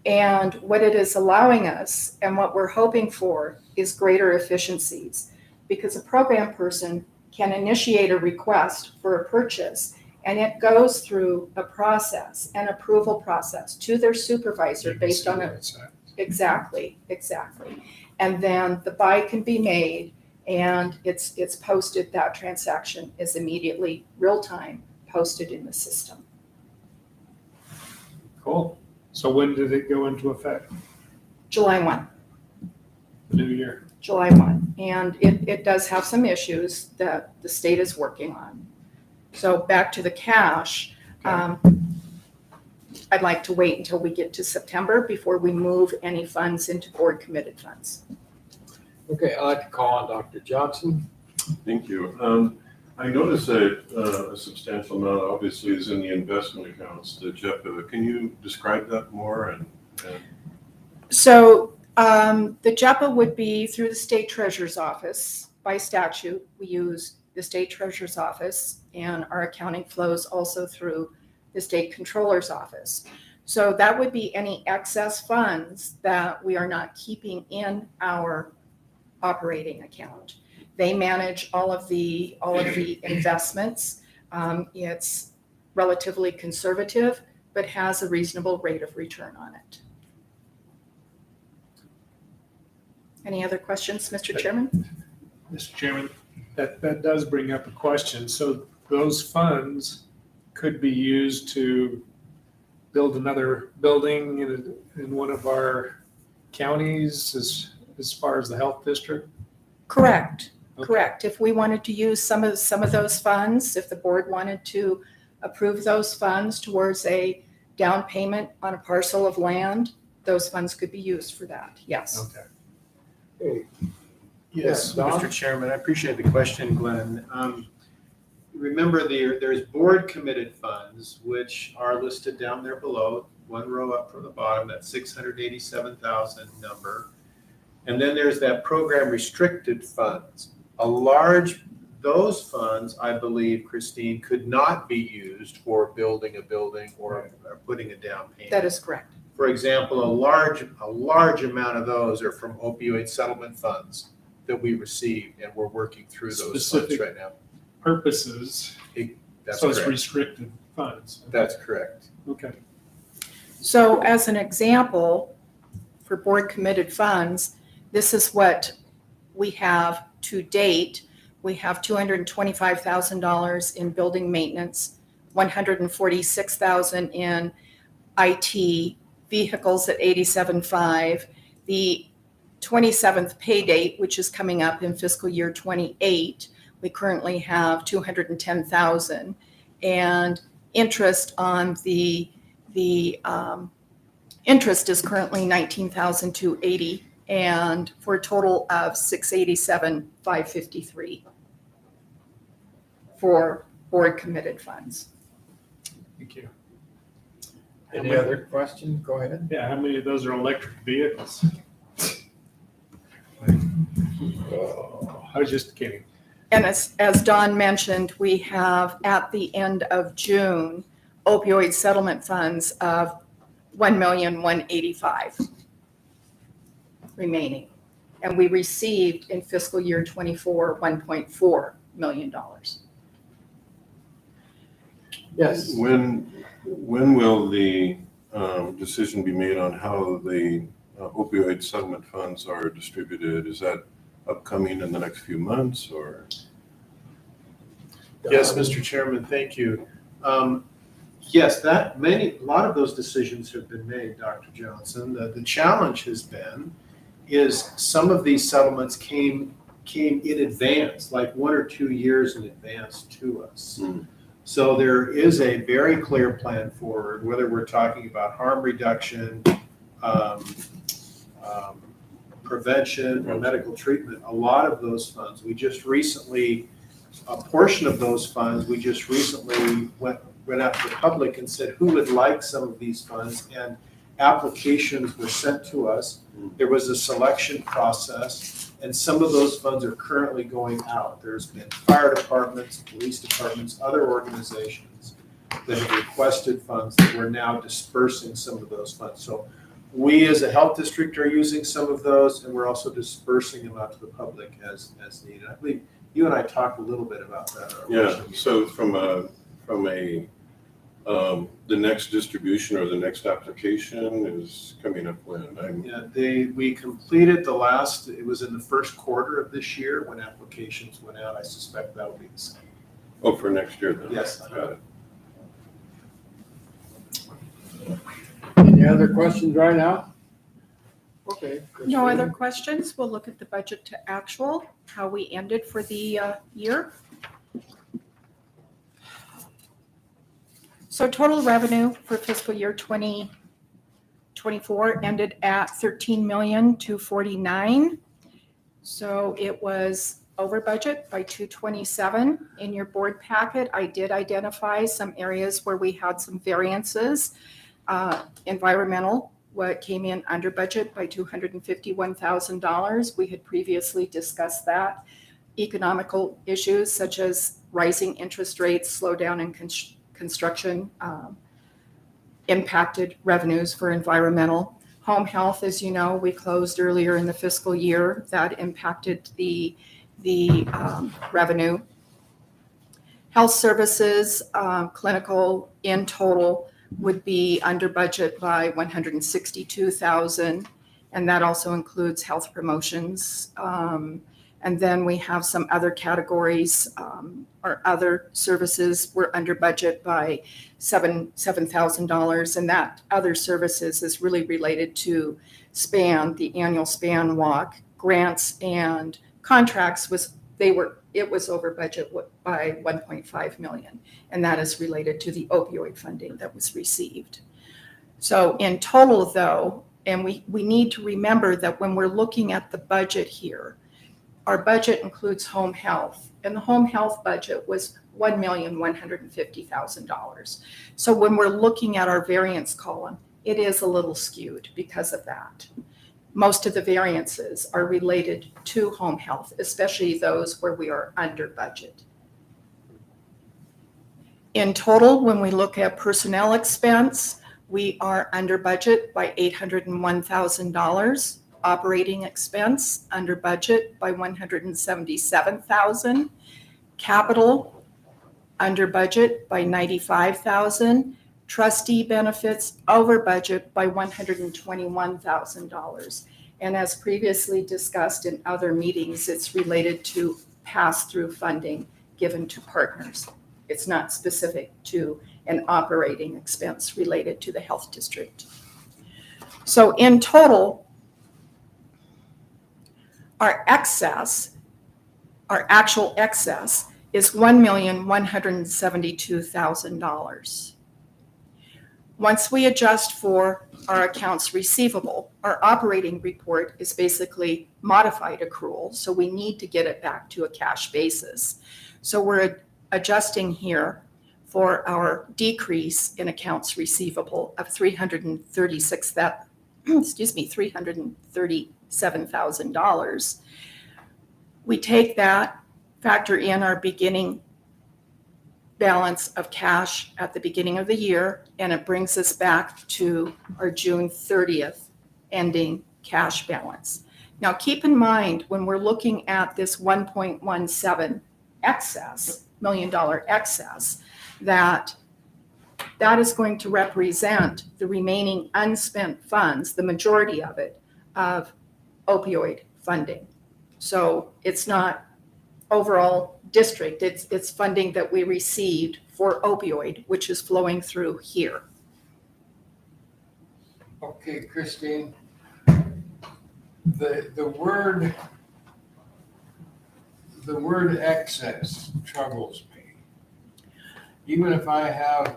And what it is allowing us and what we're hoping for is greater efficiencies, because a program person can initiate a request for a purchase, and it goes through a process, an approval process to their supervisor based on a, exactly. And then the buy can be made and it's posted, that transaction is immediately, real time, posted in the system. Cool. So when did it go into effect? July 1. The new year? July 1. And it does have some issues that the state is working on. So back to the cash, I'd like to wait until we get to September before we move any funds into board committed funds. Okay, I'd like to call on Dr. Johnson. Thank you. I noticed that a substantial amount obviously is in the investment accounts, the JEPA. Can you describe that more? And So the JEPA would be through the state treasurer's office. By statute, we use the state treasurer's office, and our accounting flows also through the state controller's office. So that would be any excess funds that we are not keeping in our operating account. They manage all of the investments. It's relatively conservative, but has a reasonable rate of return on it. Any other questions, Mr. Chairman? Mr. Chairman, that does bring up a question. So those funds could be used to build another building in one of our counties as far as the health district? Correct. Okay. Correct. If we wanted to use some of those funds, if the board wanted to approve those funds towards a down payment on a parcel of land, those funds could be used for that. Yes. Okay. Okay, Yes, Yeah, Don? Mr. Chairman, I appreciate the question, Glenn. Remember, there's board committed funds, which are listed down there below, one row up from the bottom, that 687,000 number. And then there's that program restricted funds. Those funds, I believe, Christine, could not be used for building a building or putting a down payment. That is correct. For example, a large amount of those are from opioid settlement funds that we received, and we're working through those funds Specific right now. Purposes, That's so it's correct. restricted funds. That's correct. Okay. So as an example, for board committed funds, this is what we have to date. We have $225,000 in building maintenance, $146,000 in IT, vehicles at $87,500. The 27th pay date, which is coming up in fiscal year 28, we currently have $210,000, and interest on the interest is currently $19,280, and for a total of $687,553 for board committed funds. Thank you. Any other questions? Go ahead. Yeah, how many of those are electric vehicles? I was just kidding. And as Don mentioned, we have at the end of June opioid settlement funds of $1,185,000 remaining. And we received in fiscal year 24, $1.4 million. Yes. when will the decision be made on how the opioid settlement funds are distributed? Is that upcoming in the next few months, or? Yes, Mr. Chairman, thank you. Yes, a lot of those decisions have been made, Dr. Johnson. The challenge has been is some of these settlements came in advance, like 1 or 2 years in advance to us. So there is a very clear plan forward, whether we're talking about harm reduction, prevention, or medical treatment. A lot of those funds, a portion of those funds, we just recently went out to the public and said who would like some of these funds, and applications were sent to us. There was a selection process, and some of those funds are currently going out. There's been fire departments, police departments, other organizations that have requested funds that we're now dispersing some of those funds. So we as a health district are using some of those, and we're also dispersing them out to the public as needed. I believe You and I talked a little bit about that. at our Yeah, workshop. so from the next distribution or the next application is coming up when? We completed the last, it was in the first quarter of this year when applications went out. I suspect that'll be the same. Oh, for next year then? Yes. Got it. Any other questions right now? Okay. No Christine? other questions? We'll look at the budget to actual, how we ended for the year. So total revenue for fiscal year 2024 ended at $13,249,000. So it was over budget by $227,000. In your board packet, I did identify some areas where we had some variances. Environmental, what came in under budget by $251,000. We had previously discussed that. Economical issues such as rising interest rates, slowdown in construction impacted revenues for environmental. Home health, as you know, we closed earlier in the fiscal year. That impacted the revenue. Health services, clinical in total would be under budget by $162,000, and that also includes health promotions. And then we have some other categories. Our other services were under budget by $7,000, and that other services is really related to SPAN, the annual SPAN walk. Grants and contracts it was over budget by $1.5 million, and that is related to the opioid funding that was received. So in total though, and we need to remember that when we're looking at the budget here, our budget includes home health, and the home health budget was $1,150,000. So when we're looking at our variance column, it is a little skewed because of that. Most of the variances are related to home health, especially those where we are under budget. In total, when we look at personnel expense, we are under budget by $801,000. Operating expense under budget by $177,000. Capital under budget by $95,000. Trustee benefits over budget by $121,000. And as previously discussed in other meetings, it's related to pass-through funding given to partners. It's not specific to an operating expense related to the health district. So in total, our actual excess is $1,172,000. Once we adjust for our accounts receivable, our operating report is basically modified accrual, so we need to get it back to a cash basis. So we're adjusting here for our decrease in accounts receivable of $337,000. We take that, factor in our beginning balance of cash at the beginning of the year, and it brings us back to our June 30th ending cash balance. Now keep in mind, when we're looking at this $1.17 million excess, that is going to represent the remaining unspent funds, the majority of it, of opioid funding. So it's not overall district, it's funding that we received for opioid, which is flowing through here. Okay, Christine. The word excess troubles me. Even if I have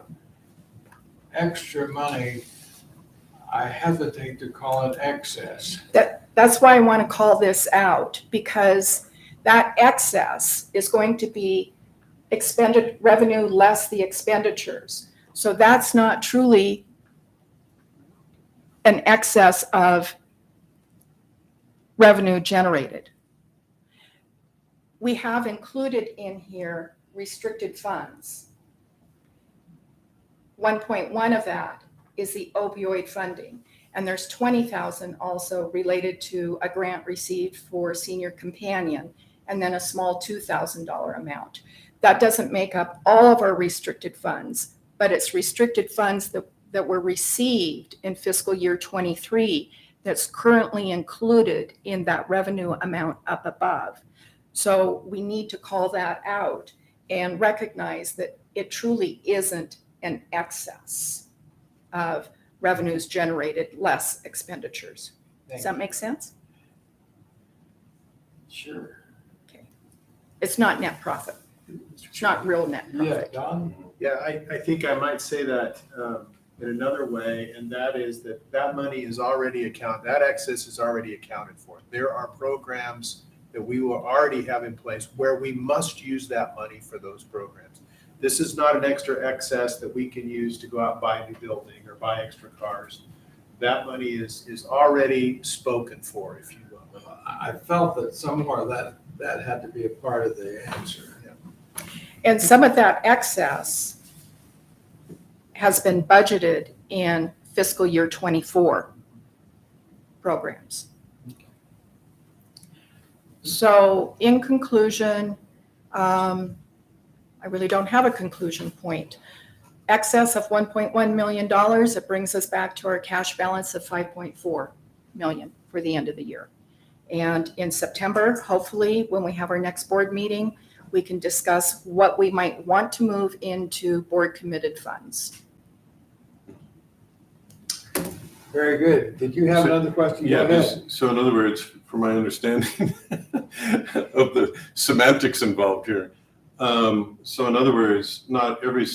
extra money, I hesitate to call it excess. That's why I want to call this out, because that excess is going to be expended revenue less the expenditures. So that's not truly an excess of revenue generated. We have included in here restricted funds. 1.1 of that is the opioid funding. And there's 20,000 also related to a grant received for senior companion. and then a small $2,000 amount. That doesn't make up all of our restricted funds, but it's restricted funds that were received in fiscal year 23 that's currently included in that revenue amount up above. So we need to call that out and recognize that it truly isn't an excess of revenues generated less expenditures. Does that make sense? Sure. It's not net profit. It's not real net Yeah, profit. Don? Yeah, I think I might say that in another way, and that is that money is already that excess is already accounted for. There are programs that we will already have in place where we must use that money for those programs. This is not an extra excess that we can use to go out and buy a new building or buy extra cars. That money is already spoken for, if you will. I felt that somewhere that had to be a part of the answer. And some of that excess has been budgeted in fiscal year 24 programs. So in conclusion, I really don't have a conclusion point. Excess of $1.1 million, it brings us back to our cash balance of $5.4 million for the end of the year. And in September, hopefully, when we have our next board meeting, we can discuss what we might want to move into board committed funds. Very good. Did you have another question? Go Yeah, ahead. so in other words, from my understanding of the semantics involved here, so in other words, not every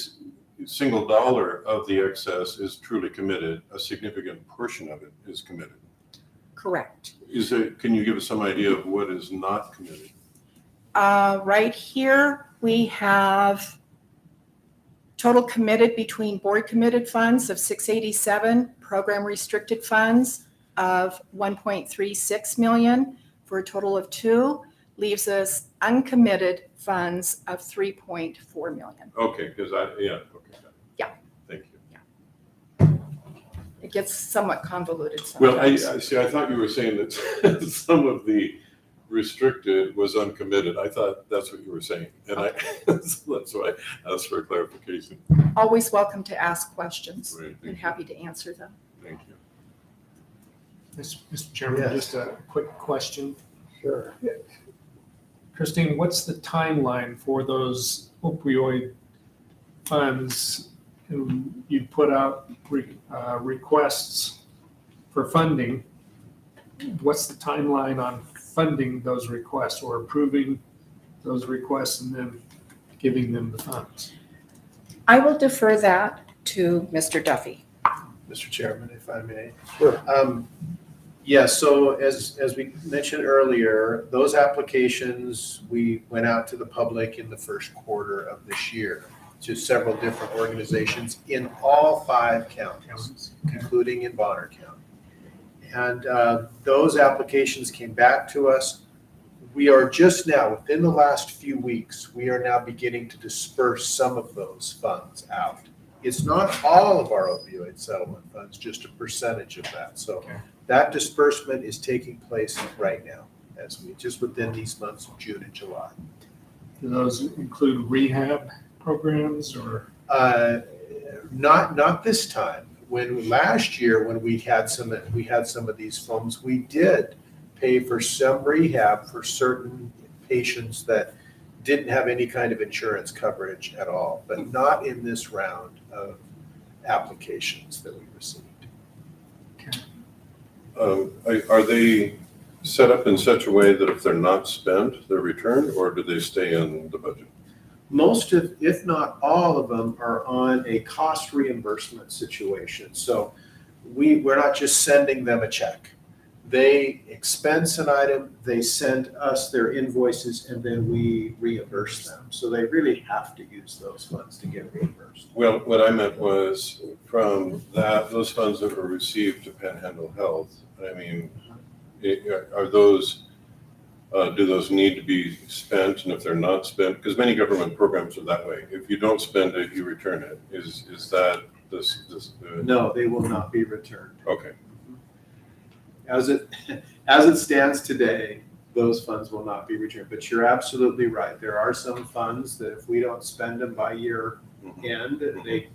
single dollar of the excess is truly committed. A significant portion of it is committed. Correct. Can you give us some idea of what is not committed? Right here, we have total committed between board committed funds of 687, program restricted funds of 1.36 million for a total of 2, leaves us uncommitted funds of 3.4 million. Okay, because okay. Yeah. Thank you. It gets somewhat convoluted Well, I sometimes. see, I thought you were saying that some of the restricted was uncommitted. I thought that's what you were saying. And that's why I asked for clarification. Always welcome to ask questions Right, and happy to answer them. thank you. Mr. Chairman, Yes. just a quick question. Sure. Christine, what's the timeline for those opioid funds? And you put out requests for funding. What's the timeline on funding those requests or approving those requests and then giving them the funds? I will defer that to Mr. Duffy. Mr. Chairman, if I may. Sure. Yeah, so as we mentioned earlier, those applications, we went out to the public in the first quarter of this year to several different organizations in all 5 counties, including in Bonner County. And those applications came back to us. We are just now, within the last few weeks, we are now beginning to disperse some of those funds out. It's not all of our opioid settlement funds, just a percentage of that. So that disbursement is taking place right now, just within these months of June and July. Do those include rehab programs or? Not this time. Last year, when we had some of these funds, we did pay for some rehab for certain patients that didn't have any kind of insurance coverage at all, but not in this round of applications that we received. Are they set up in such a way that if they're not spent, they're returned, or do they stay in the budget? Most of, if not all of them, are on a cost reimbursement situation. So we're not just sending them a check. They expense an item, they send us their invoices, and then we reimburse them. So they really have to use those funds to get reimbursed. Well, what I meant was from those funds that were received to Panhandle Health, I mean, are those, do those need to be spent? And if they're not spent, because many government programs are that way. If you don't spend it, you return it. Is that this? No, they will not be returned. Okay. As it stands today, those funds will not be returned. But you're absolutely right. There are some funds that if we don't spend them by year end,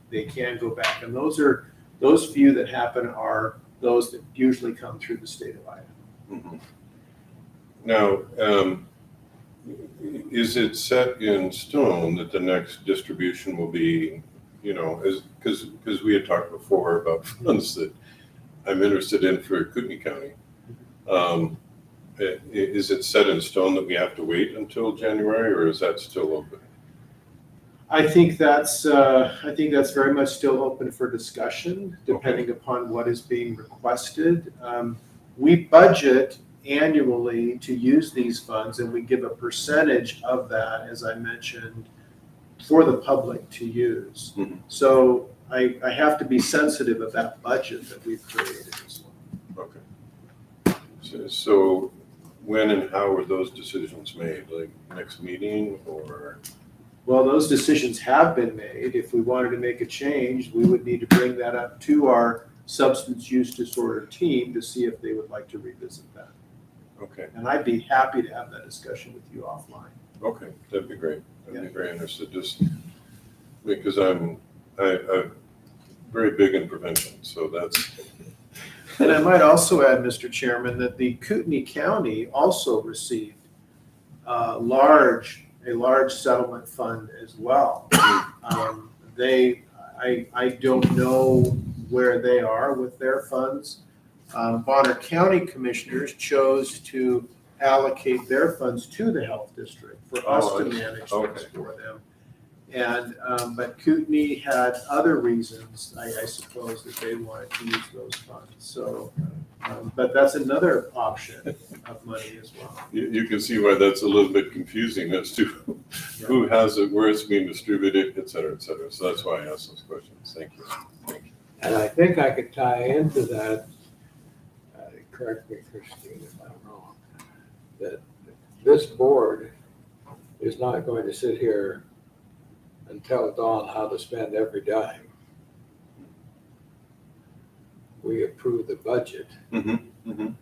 they can go back. And those few that happen are those that usually come through the state of Idaho. Now, is it set in stone that the next distribution will be, because we had talked before about funds that I'm interested in for Kootenai County. Is it set in stone that we have to wait until January, or is that still open? I think that's very much still open for discussion, depending upon what is being requested. We budget annually to use these funds, and we give a percentage of that, as I mentioned, for the public to use. Mhm. So I have to be sensitive of that budget that we've created as well. Okay. So when and how are those decisions made? Like next meeting or? Well, those decisions have been made. If we wanted to make a change, we would need to bring that up to our substance use disorder team to see if they would like to revisit that. Okay, And I'd be happy to have that discussion with you offline. okay, that'd be great. I'd be very interested, just because I'm very big in prevention, so that's. And I might also add, Mr. Chairman, that the Kootenai County also received a large settlement fund as well. I don't know where they are with their funds. Bonner County Commissioners chose to allocate their funds to the health district for us to manage things for them. And, but Kootenai had other reasons, I suppose, that they wanted to use those funds. So, but that's another option of money as well. You can see why that's a little bit confusing as to who has it, where it's being distributed, et cetera, et cetera. So that's why I asked those questions. Thank you. Thank you. And I think I could tie into that, correct me, Christine, if I'm wrong, that this board is not going to sit here and tell Dawn how to spend every dime. We approve the budget Mm-hmm, mm-hmm.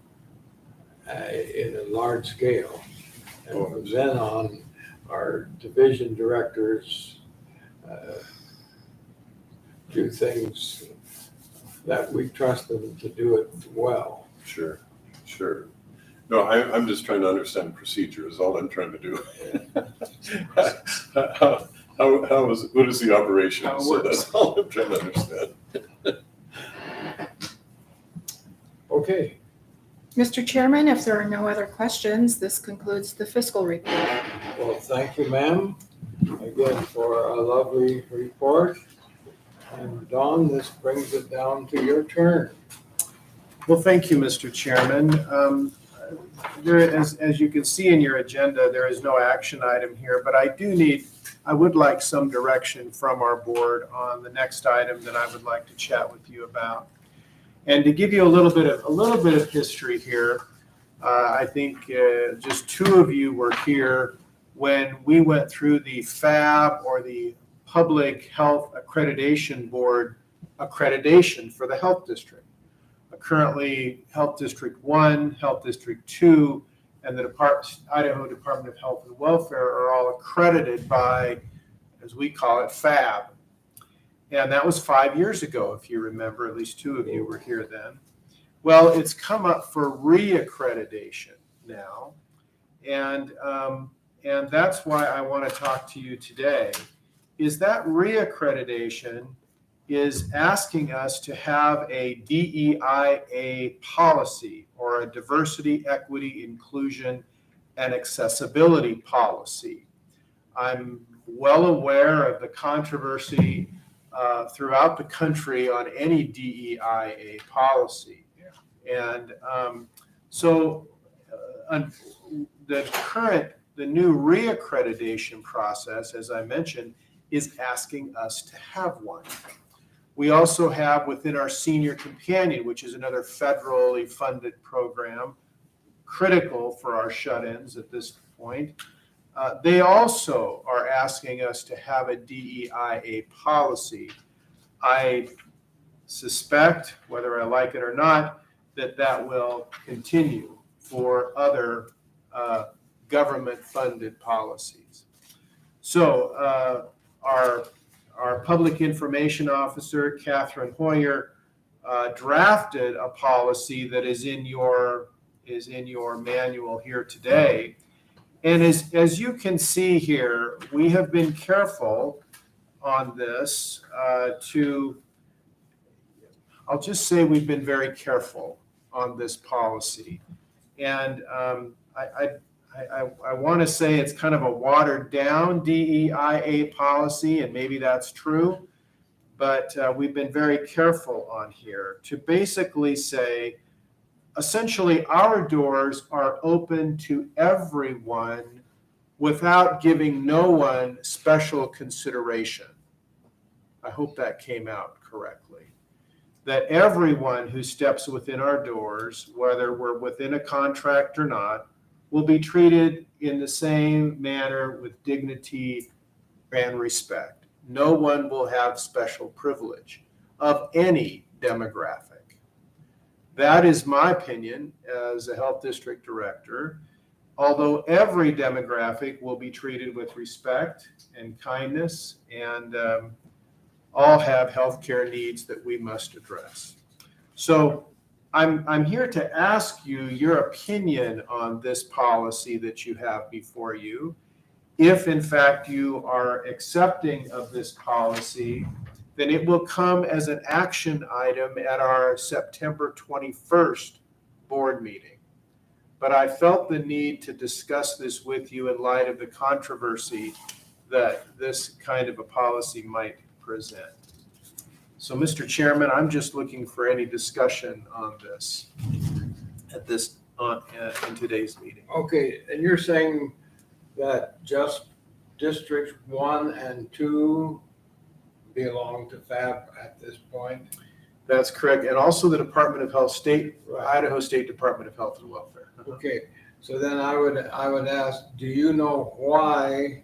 in a large scale. And from then on, our division directors do things that we trust them to do it well. Sure, sure. No, I'm just trying to understand procedure is all I'm trying to do. What is the operation? How it So works. that's all I'm trying to understand. Okay, Mr. Chairman, if there are no other questions, this concludes the fiscal report. well, thank you, ma'am, again for a lovely report. And Dawn, this brings it down to your turn. Well, thank you, Mr. Chairman. As you can see in your agenda, there is no action item here, but I would like some direction from our board on the next item that I would like to chat with you about. And to give you a little bit of history here, I think just two of you were here when we went through the FAB, or the Public Health Accreditation Board accreditation for the health district. Currently, Health District 1, Health District 2, and the Idaho Department of Health and Welfare are all accredited by, as we call it, FAB. And that was 5 years ago, if you remember. At least two of you were here then. Well, it's come up for reaccreditation now. And that's why I want to talk to you today, is that reaccreditation is asking us to have a DEIA policy, or a diversity, equity, inclusion, and accessibility policy. I'm well aware of the controversy throughout the country on any DEIA policy. And so the new reaccreditation process, as I mentioned, is asking us to have one. We also have within our Senior Companion, which is another federally funded program, critical for our shut-ins at this point. They also are asking us to have a DEIA policy. I suspect, whether I like it or not, that will continue for other government-funded policies. So our public information officer, Catherine Hoyer, drafted a policy that is in your manual here today. And as you can see here, we have been careful on this I'll just say we've been very careful on this policy. And I want to say it's kind of a watered down DEIA policy, and maybe that's true, but we've been very careful on here to basically say, essentially, our doors are open to everyone without giving no one special consideration. I hope that came out correctly. That everyone who steps within our doors, whether we're within a contract or not, will be treated in the same manner with dignity and respect. No one will have special privilege of any demographic. That is my opinion as a health district director. Although every demographic will be treated with respect and kindness, and all have healthcare needs that we must address. So I'm here to ask you your opinion on this policy that you have before you. If in fact you are accepting of this policy, then it will come as an action item at our September 21st board meeting. But I felt the need to discuss this with you in light of the controversy that this kind of a policy might present. So, Mr. Chairman, I'm just looking for any discussion on this in today's meeting. Okay, and you're saying that just districts 1 and 2 belong to FAB at this point? That's correct, and also the Department of Health Idaho State Department of Health and Welfare. Okay, so then I would ask, do you know why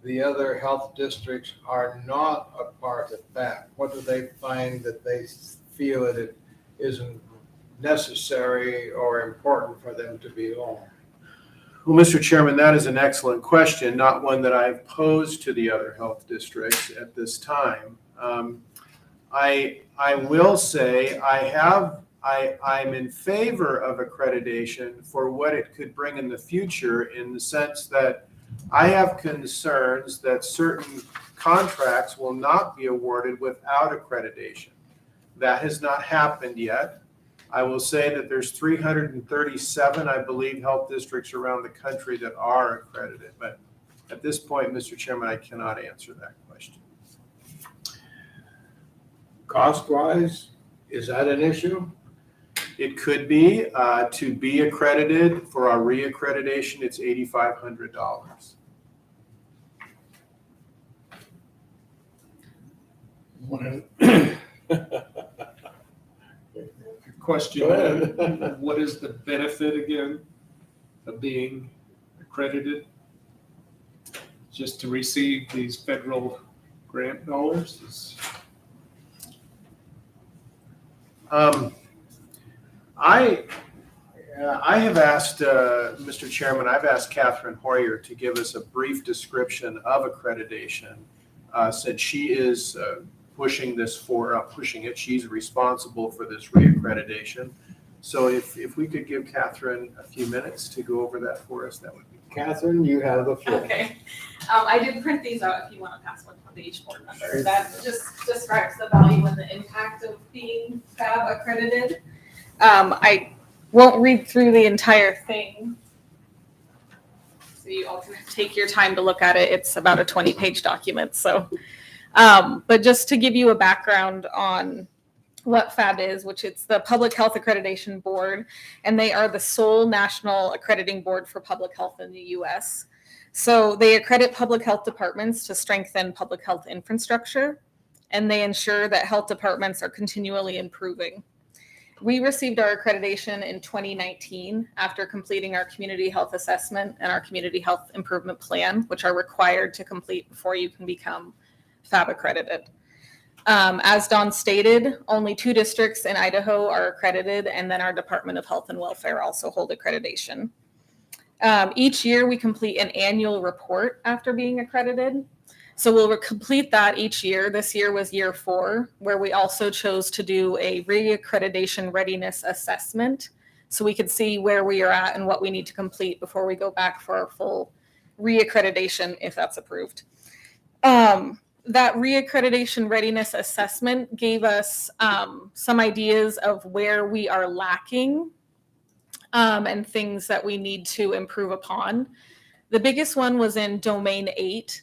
the other health districts are not a part of that? What do they find that they feel that it isn't necessary or important for them to belong? Well, Mr. Chairman, that is an excellent question, not one that I've posed to the other health districts at this time. I will say I'm in favor of accreditation for what it could bring in the future, in the sense that I have concerns that certain contracts will not be awarded without accreditation. That has not happened yet. I will say that there's 337, I believe, health districts around the country that are accredited. But at this point, Mr. Chairman, I cannot answer that question. Cost-wise, is that an issue? It could be. To be accredited for our reaccreditation, it's $8,500. Question, Go ahead. what is the benefit again of being accredited? Just to receive these federal grant dollars? I have asked, Mr. Chairman, I've asked Catherine Hoyer to give us a brief description of accreditation, since she is pushing it. She's responsible for this reaccreditation. So if we could give Catherine a few minutes to go over that for us, that would be. Catherine, you have the floor. Okay, I did print these out if you want to pass one to each board member. That just describes the value and the impact of being FAB accredited. I won't read through the entire thing, so you all can take your time to look at it. It's about a 20-page document, so. But just to give you a background on what FAB is, which it's the Public Health Accreditation Board, and they are the sole national accrediting board for public health in the U.S. So they accredit public health departments to strengthen public health infrastructure, and they ensure that health departments are continually improving. We received our accreditation in 2019 after completing our community health assessment and our community health improvement plan, which are required to complete before you can become FAB accredited. As Dawn stated, only 2 districts in Idaho are accredited, and then our Department of Health and Welfare also hold accreditation. Each year we complete an annual report after being accredited. So we'll complete that each year. This year was year 4, where we also chose to do a reaccreditation readiness assessment so we could see where we are at and what we need to complete before we go back for our full reaccreditation, if that's approved. That reaccreditation readiness assessment gave us some ideas of where we are lacking and things that we need to improve upon. The biggest one was in domain 8.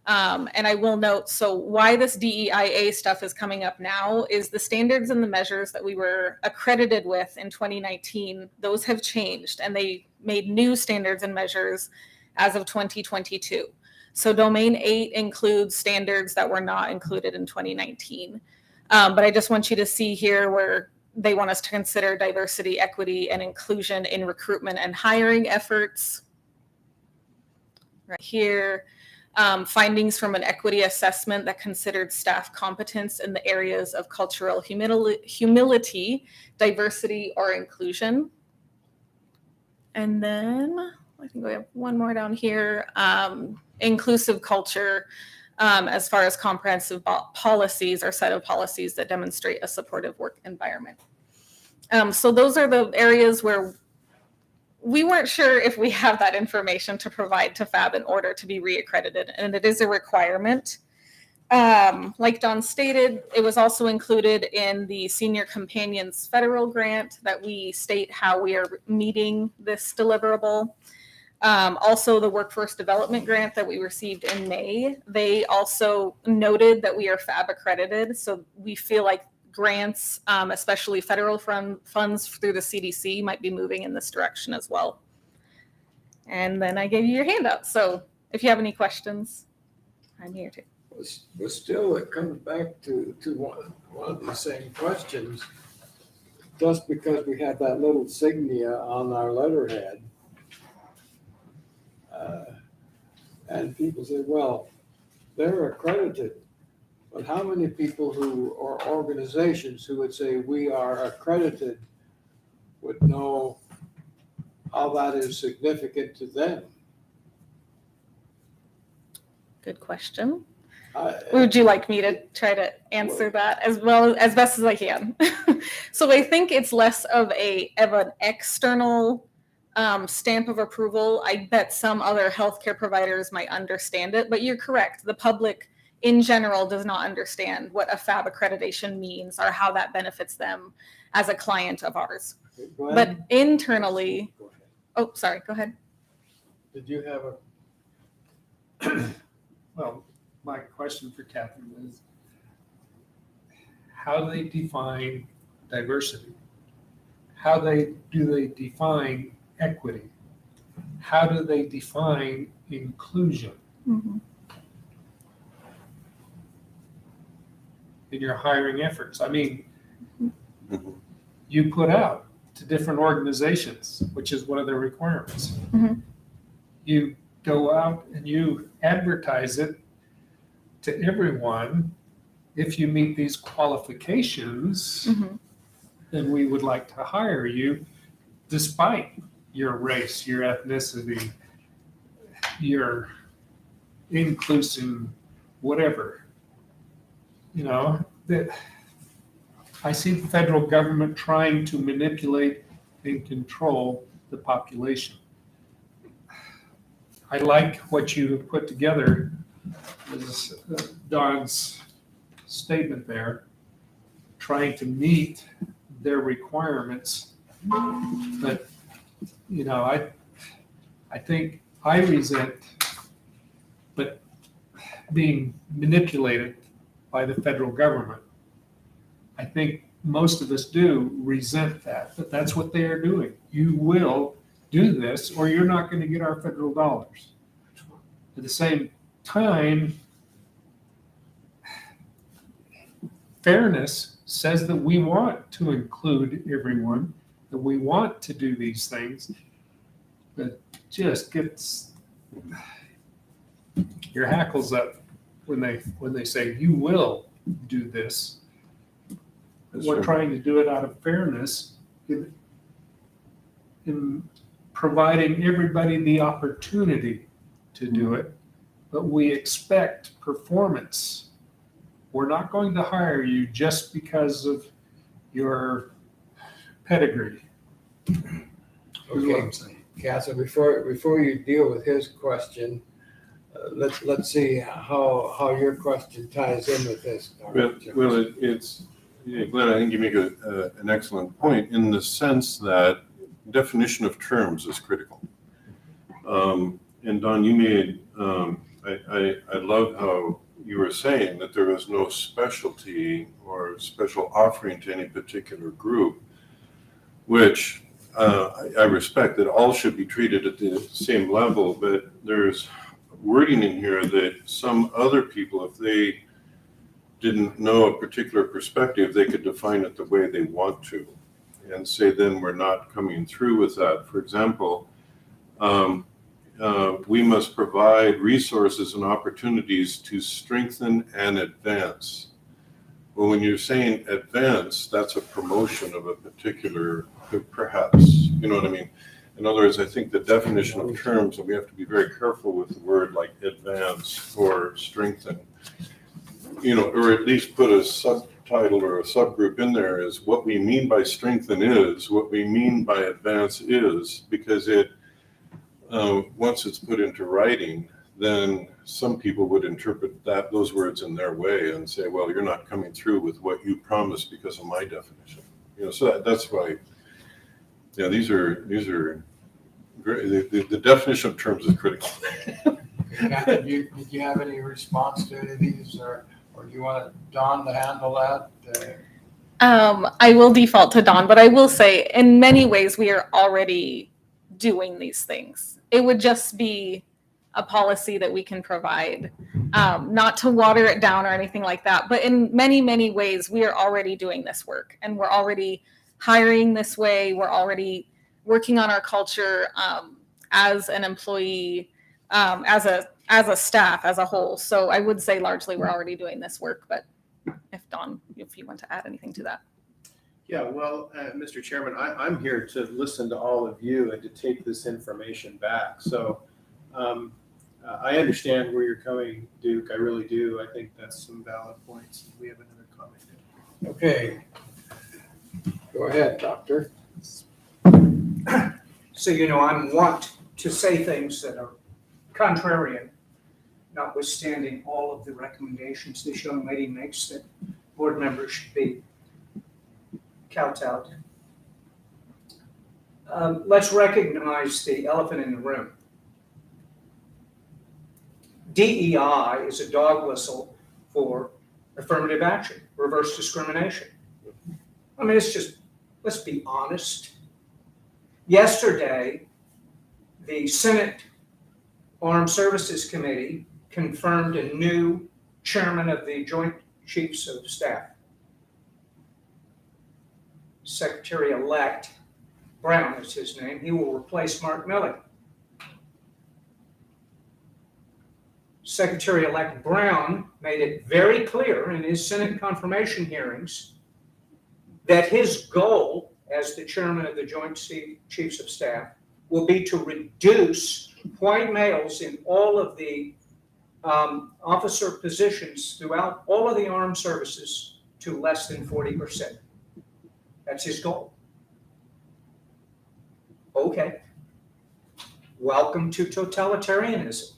And I will note, so why this DEIA stuff is coming up now is the standards and the measures that we were accredited with in 2019, those have changed and they made new standards and measures as of 2022. So domain 8 includes standards that were not included in 2019. But I just want you to see here where they want us to consider diversity, equity, and inclusion in recruitment and hiring efforts. Right here. Findings from an equity assessment that considered staff competence in the areas of cultural humility, diversity, or inclusion. And then I think we have one more down here, inclusive culture, as far as comprehensive policies or set of policies that demonstrate a supportive work environment. So those are the areas where we weren't sure if we have that information to provide to FAB in order to be reaccredited, and it is a requirement. Like Don stated, it was also included in the Senior Companions Federal Grant that we state how we are meeting this deliverable. Also, the Workforce Development Grant that we received in May, they also noted that we are FAB accredited, so we feel like grants, especially federal funds through the CDC, might be moving in this direction as well. And then I gave you your handout. So if you have any questions, I'm here too. But still, it comes back to one of the same questions. Just because we have that little insignia on our letterhead, and people say, well, they're accredited. But how many people or organizations who would say we are accredited would know how that is significant to them? Good question. Would you like me to try to answer that as best as I can? So I think it's less of an external stamp of approval. I bet some other healthcare providers might understand it, but you're correct. The public in general does not understand what a FAB accreditation means or how that benefits them as a client of ours. But internally, oh, sorry, go ahead. Did you have a? Well, my question for Catherine is, how do they define diversity? How do they define equity? How do they define inclusion? Mm-hmm. In your hiring efforts? I mean, you put out to different organizations, which is one of their requirements. Mm-hmm. You go out and you advertise it to everyone. If you meet these qualifications, Mm-hmm. then we would like to hire you despite your race, your ethnicity, your inclusive, whatever. You know, that I see the federal government trying to manipulate and control the population. I like what you have put together, as Don's statement there, trying to meet their requirements. But, you know, I think I resent but being manipulated by the federal government. I think most of us do resent that, but that's what they are doing. You will do this or you're not going to get our federal dollars. At the same time, fairness says that we want to include everyone, that we want to do these things, but just gets your hackles up when they say you will do this. We're trying to do it out of fairness in providing everybody the opportunity to do it, but we expect performance. We're not going to hire you just because of your pedigree. Is what Okay, I'm saying. Catherine, before you deal with his question, let's see how your question ties in with this. Well, Glenn, I think you make an excellent point in the sense that definition of terms is critical. And Don, you made, I love how you were saying that there was no specialty or special offering to any particular group, which I respect, that all should be treated at the same level, but there's wording in here that some other people, if they didn't know a particular perspective, they could define it the way they want to and say, then we're not coming through with that. For example, we must provide resources and opportunities to strengthen and advance. Well, when you're saying advance, that's a promotion of a particular, perhaps, you know what I mean? In other words, I think the definition of terms, and we have to be very careful with the word like advance or strengthen, you know, or at least put a subtitle or a subgroup in there is what we mean by strengthen is, what we mean by advance is, because it, once it's put into writing, then some people would interpret those words in their way and say, well, you're not coming through with what you promised because of my definition. You know, so that's why, yeah, these are great. The definition of terms is critical. Catherine, did you have any response to any of these, or do you want Don to handle that? I will default to Dawn, but I will say in many ways we are already doing these things. It would just be a policy that we can provide, not to water it down or anything like that. But in many, many ways, we are already doing this work, and we're already hiring this way. We're already working on our culture as an employee, as a staff, as a whole. So I would say largely we're already doing this work. But if Dawn, if you want to add anything to that. Yeah, well, Mr. Chairman, I'm here to listen to all of you and to take this information back. So I understand where you're coming, Duke. I really do. I think that's some valid points. We have another comment. Okay. Go ahead, Doctor. So, you know, I'm wont to say things that are contrarian, notwithstanding all of the recommendations this young lady makes that board members should be kowtowed. Let's recognize the elephant in the room. DEI is a dog whistle for affirmative action, reverse discrimination. I mean, it's just, let's be honest. Yesterday, the Senate Armed Services Committee confirmed a new chairman of the Joint Chiefs of Staff. Secretary-elect Brown is his name. He will replace Mark Milley. Secretary-elect Brown made it very clear in his Senate confirmation hearings that his goal as the chairman of the Joint Chiefs of Staff will be to reduce white males in all of the officer positions throughout all of the armed services to less than 40%. That's his goal. Okay. Welcome to totalitarianism.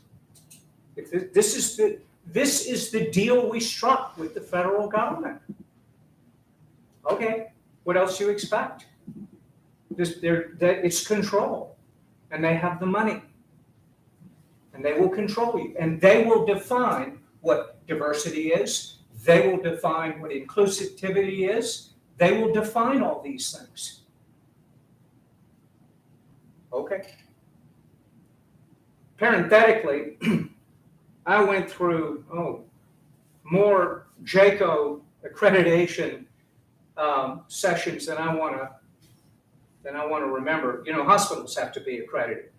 This is the deal we struck with the federal government. Okay, what else do you expect? It's control, and they have the money, and they will control you, and they will define what diversity is. They will define what inclusivity is. They will define all these things. Okay. Parenthetically, I went through more JACO accreditation sessions than I want to remember. You know, hospitals have to be accredited,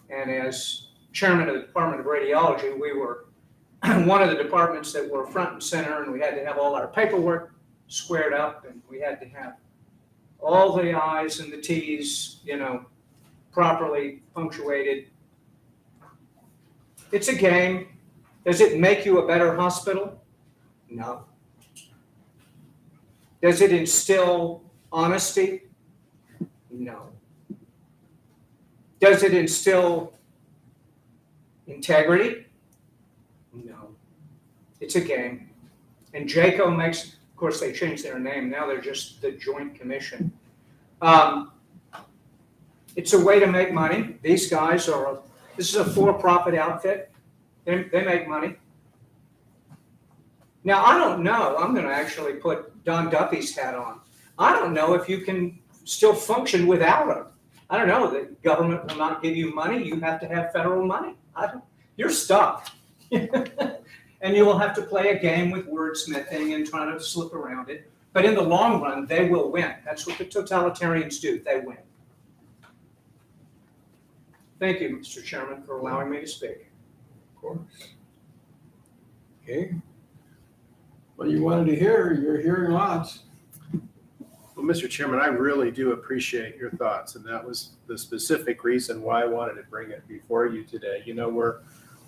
and as chairman of the Department of Radiology, we were one of the departments that were front and center, and we had to have all our paperwork squared up, and we had to have all the i's and the t's, properly punctuated. It's a game. Does it make you a better hospital? No. Does it instill honesty? No. Does it instill integrity? No. It's a game. And JACO makes, of course, they changed their name. Now they're just the Joint Commission. It's a way to make money. These guys this is a for-profit outfit. They make money. Now, I don't know. I'm going to actually put Don Duffy's hat on. I don't know if you can still function without them. I don't know. The government will not give you money. You have to have federal money. You're stuck. And you will have to play a game with wordsmithing and trying to slip around it. But in the long run, they will win. That's what the totalitarians do. They win. Thank you, Mr. Chairman, for allowing me to speak. Of course. Okay. Well, you wanted to hear, you're hearing lots. Well, Mr. Chairman, I really do appreciate your thoughts, and that was the specific reason why I wanted to bring it before you today. We're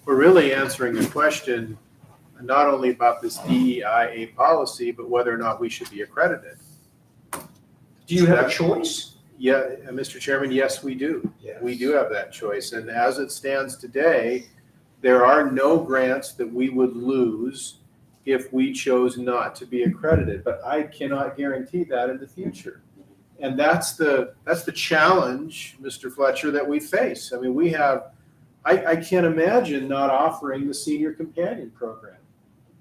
really answering a question not only about this DEIA policy, but whether or not we should be accredited. Do you have a choice? Yeah, Mr. Chairman, yes, we do. Yes. We do have that choice. And as it stands today, there are no grants that we would lose if we chose not to be accredited. But I cannot guarantee that in the future. And that's the challenge, Mr. Fletcher, that we face. I mean, I can't imagine not offering the Senior Companion Program.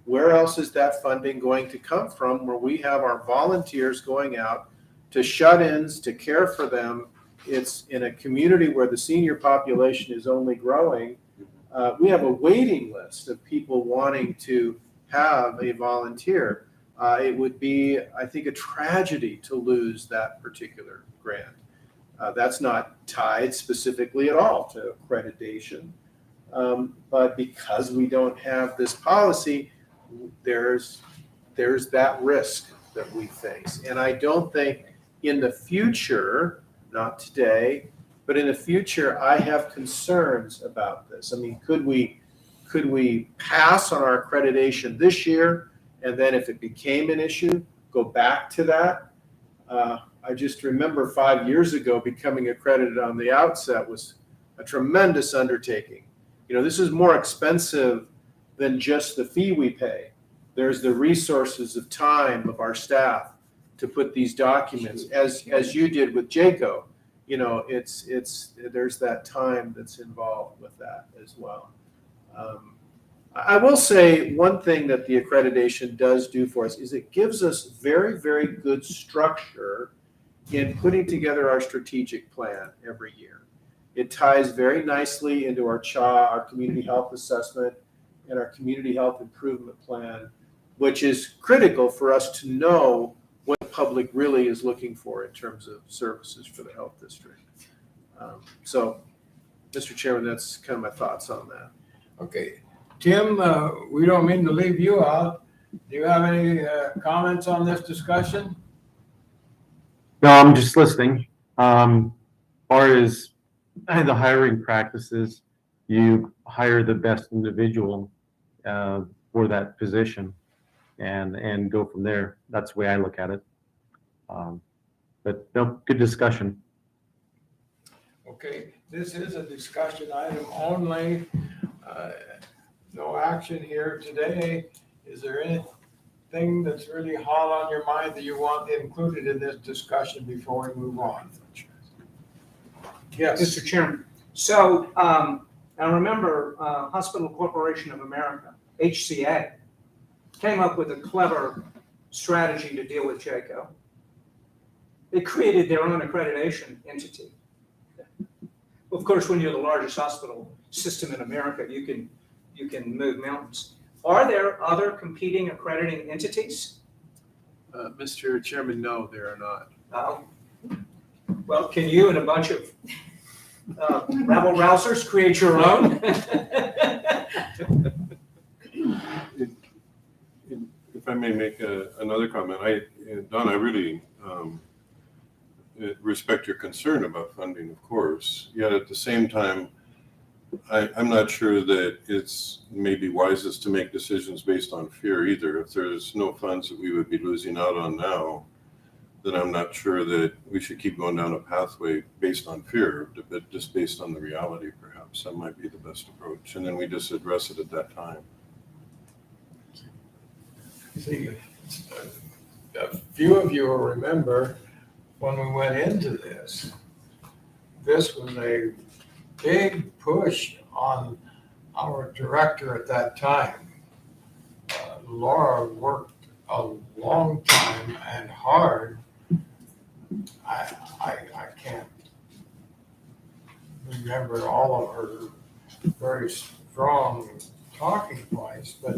Where else is that funding going to come from, where we have our volunteers going out to shut-ins, to care for them? It's in a community where the senior population is only growing. We have a waiting list of people wanting to have a volunteer. It would be, I think, a tragedy to lose that particular grant. That's not tied specifically at all to accreditation. But because we don't have this policy, there's that risk that we face. And I don't think in the future, not today, but in the future, I have concerns about this. I mean, could we pass on our accreditation this year, and then if it became an issue, go back to that? I just remember 5 years ago becoming accredited on the outset was a tremendous undertaking. This is more expensive than just the fee we pay. There's the resources of time of our staff to put these documents, as you did with JACO. There's that time that's involved with that as well. I will say one thing that the accreditation does do for us is it gives us very, very good structure in putting together our strategic plan every year. It ties very nicely into our CHA, our community health assessment, and our community health improvement plan, which is critical for us to know what the public really is looking for in terms of services for the health district. So, Mr. Chairman, that's kind of my thoughts on that. Okay. Tim, we don't mean to leave you out. Do you have any comments on this discussion? No, I'm just listening. As far as the hiring practices, you hire the best individual for that position and go from there. That's the way I look at it. But no, good discussion. Okay, this is a discussion item only. No action here today. Is there anything that's really hot on your mind that you want included in this discussion before we move on? Yes. Mr. Chairman, so I remember Hospital Corporation of America, HCA, came up with a clever strategy to deal with JACO. They created their own accreditation entity. Of course, when you're the largest hospital system in America, you can move mountains. Are there other competing accrediting entities? Mr. Chairman, no, there are not. Well, can you and a bunch of rabble-rousers create your own? If I may make another comment, Don, I really respect your concern about funding, of course. Yet at the same time, I'm not sure that it's maybe wisest to make decisions based on fear either. If there's no funds that we would be losing out on now, then I'm not sure that we should keep going down a pathway based on fear, but just based on the reality, perhaps. That might be the best approach. And then we just address it at that time. See, a few of you will remember when we went into this, this was a big push on our director at that time. Laura worked a long time and hard. I can't remember all of her very strong talking points, but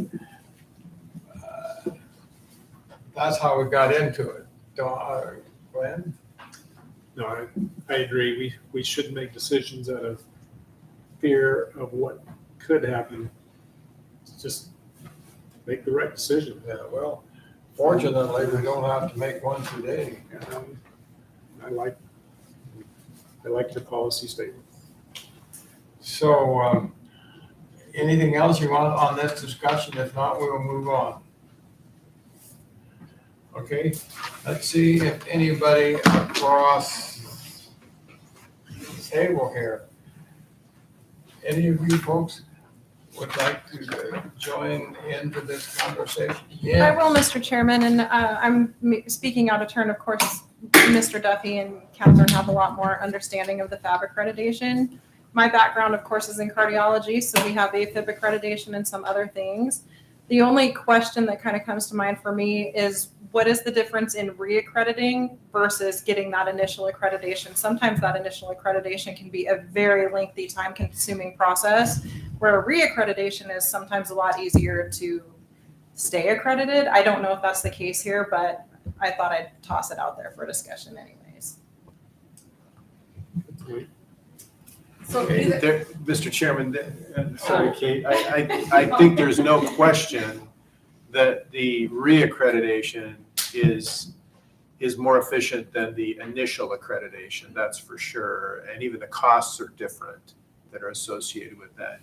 that's how we got into it. Glenn? No, I agree. We shouldn't make decisions out of fear of what could happen. Just make the right decision. Yeah, well, fortunately, we don't have to make one today. I like the policy statement. So, anything else you want on this discussion? If not, we will move on. Okay, let's see if anybody across the table here, any of you folks would like to join into this conversation? I Yeah, will, Mr. Chairman, and I'm speaking out of turn. Of course, Mr. Duffy and Catherine have a lot more understanding of the FAB accreditation. My background, of course, is in cardiology, so we have AFib accreditation and some other things. The only question that kind of comes to mind for me is what is the difference in reaccrediting versus getting that initial accreditation? Sometimes that initial accreditation can be a very lengthy, time-consuming process, where reaccreditation is sometimes a lot easier to stay accredited. I don't know if that's the case here, but I thought I'd toss it out there for discussion anyways. So Okay. either, Mr. Chairman, sorry, Kate, I think there's no question that the reaccreditation is more efficient than the initial accreditation, that's for sure. And even the costs are different that are associated with that.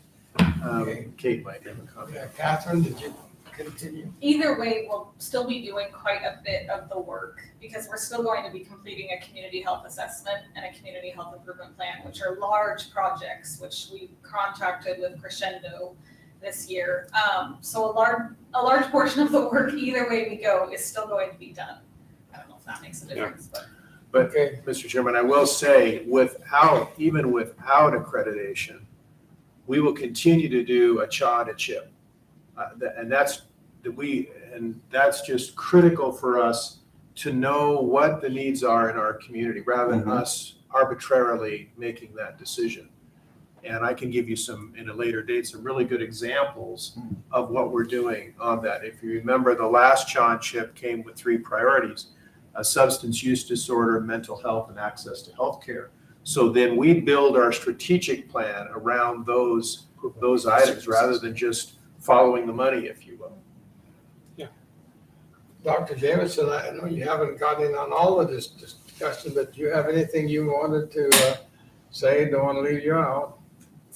Okay. Kate might have a comment. Yeah, Catherine, did you continue? Either way, we'll still be doing quite a bit of the work because we're still going to be completing a community health assessment and a community health improvement plan, which are large projects, which we contracted with Crescendo this year. So a large portion of the work, either way we go, is still going to be done. I don't know if that makes a difference, but. But Okay, Mr. Chairman, I will say, even without accreditation, we will continue to do a CHA to CHIP. And that's just critical for us to know what the needs are in our community, rather than us arbitrarily making that decision. And I can give you in a later date, some really good examples of what we're doing on that. If you remember, the last CHA and CHIP came with 3 priorities: substance use disorder, mental health, and access to healthcare. So then we build our strategic plan around those items, rather than just following the money, if you will. Dr. Jameson, I know you haven't gotten in on all of this discussion, but do you have anything you wanted to say? Don't want to leave you out.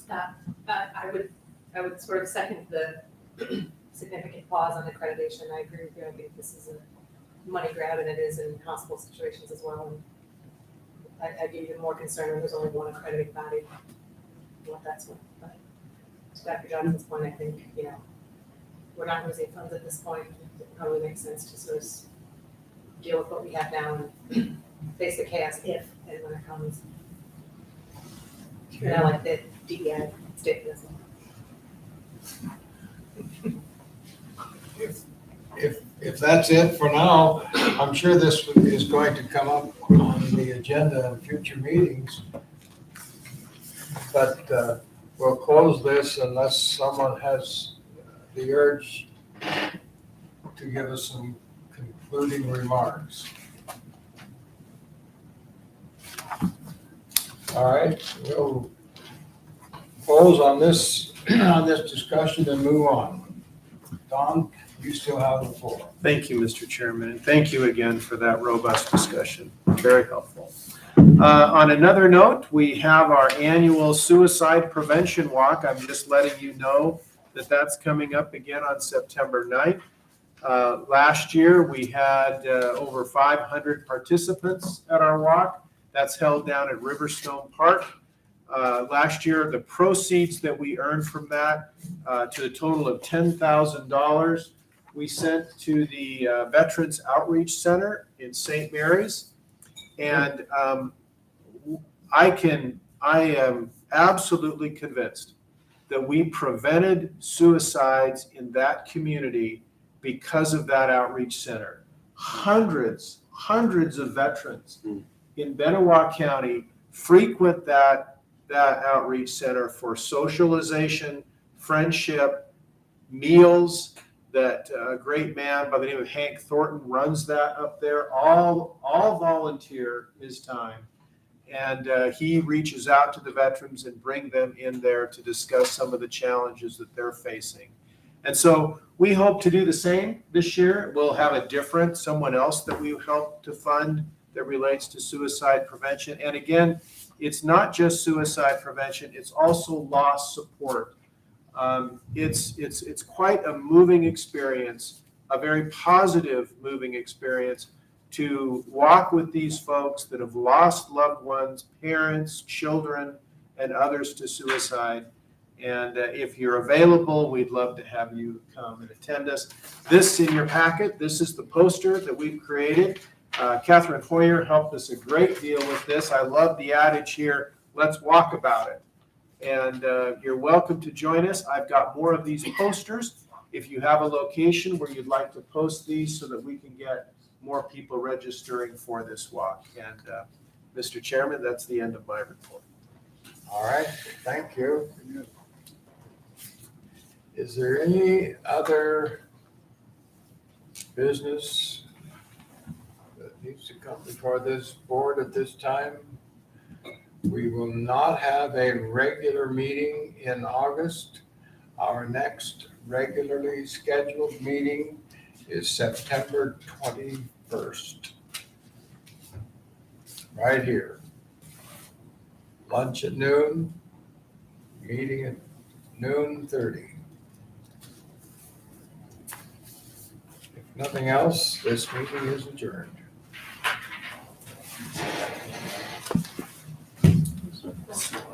I would sort of second the significant pause on accreditation. I agree with you. I think this is a money grab, and it is in hospital situations as well. And I'd be even more concerned when there's only one accrediting body, what that's worth. But to Dr. Johnson's point, I think, we're not losing funds at this point. It probably makes sense to sort of deal with what we have now and face the chaos if and when it comes. And I like the DEI statement as well. If that's it for now, I'm sure this is going to come up on the agenda in future meetings. But we'll close this unless someone has the urge to give us some concluding remarks. All right, we'll close on this discussion and move on. Don? You still have the floor. Thank you, Mr. Chairman, and thank you again for that robust discussion. Very helpful. On another note, we have our annual suicide prevention walk. I'm just letting you know that that's coming up again on September 9th. Last year, we had over 500 participants at our walk. That's held down at Riverstone Park. Last year, the proceeds that we earned from that, to a total of $10,000, we sent to the Veterans Outreach Center in St. Mary's. And I am absolutely convinced that we prevented suicides in that community because of that outreach center. Hundreds of veterans in Benewah County frequent that outreach center for socialization, friendship, meals. That a great man by the name of Hank Thornton runs that up there. All volunteer his time. And he reaches out to the veterans and bring them in there to discuss some of the challenges that they're facing. And so we hope to do the same this year. We'll have a different, someone else that we help to fund that relates to suicide prevention. And again, it's not just suicide prevention, it's also loss support. It's quite a moving experience, a very positive moving experience to walk with these folks that have lost loved ones, parents, children, and others to suicide. And if you're available, we'd love to have you come and attend us. This in your packet, this is the poster that we've created. Catherine Hoyer helped us a great deal with this. I love the adage here, let's walk about it. And you're welcome to join us. I've got more of these posters. If you have a location where you'd like to post these so that we can get more people registering for this walk. And Mr. Chairman, that's the end of my report. All right, thank you. Is there any other business that needs to come before this board at this time? We will not have a regular meeting in August. Our next regularly scheduled meeting is September 21st. Right here. Lunch at noon, meeting at noon 30. If nothing else, this meeting is adjourned.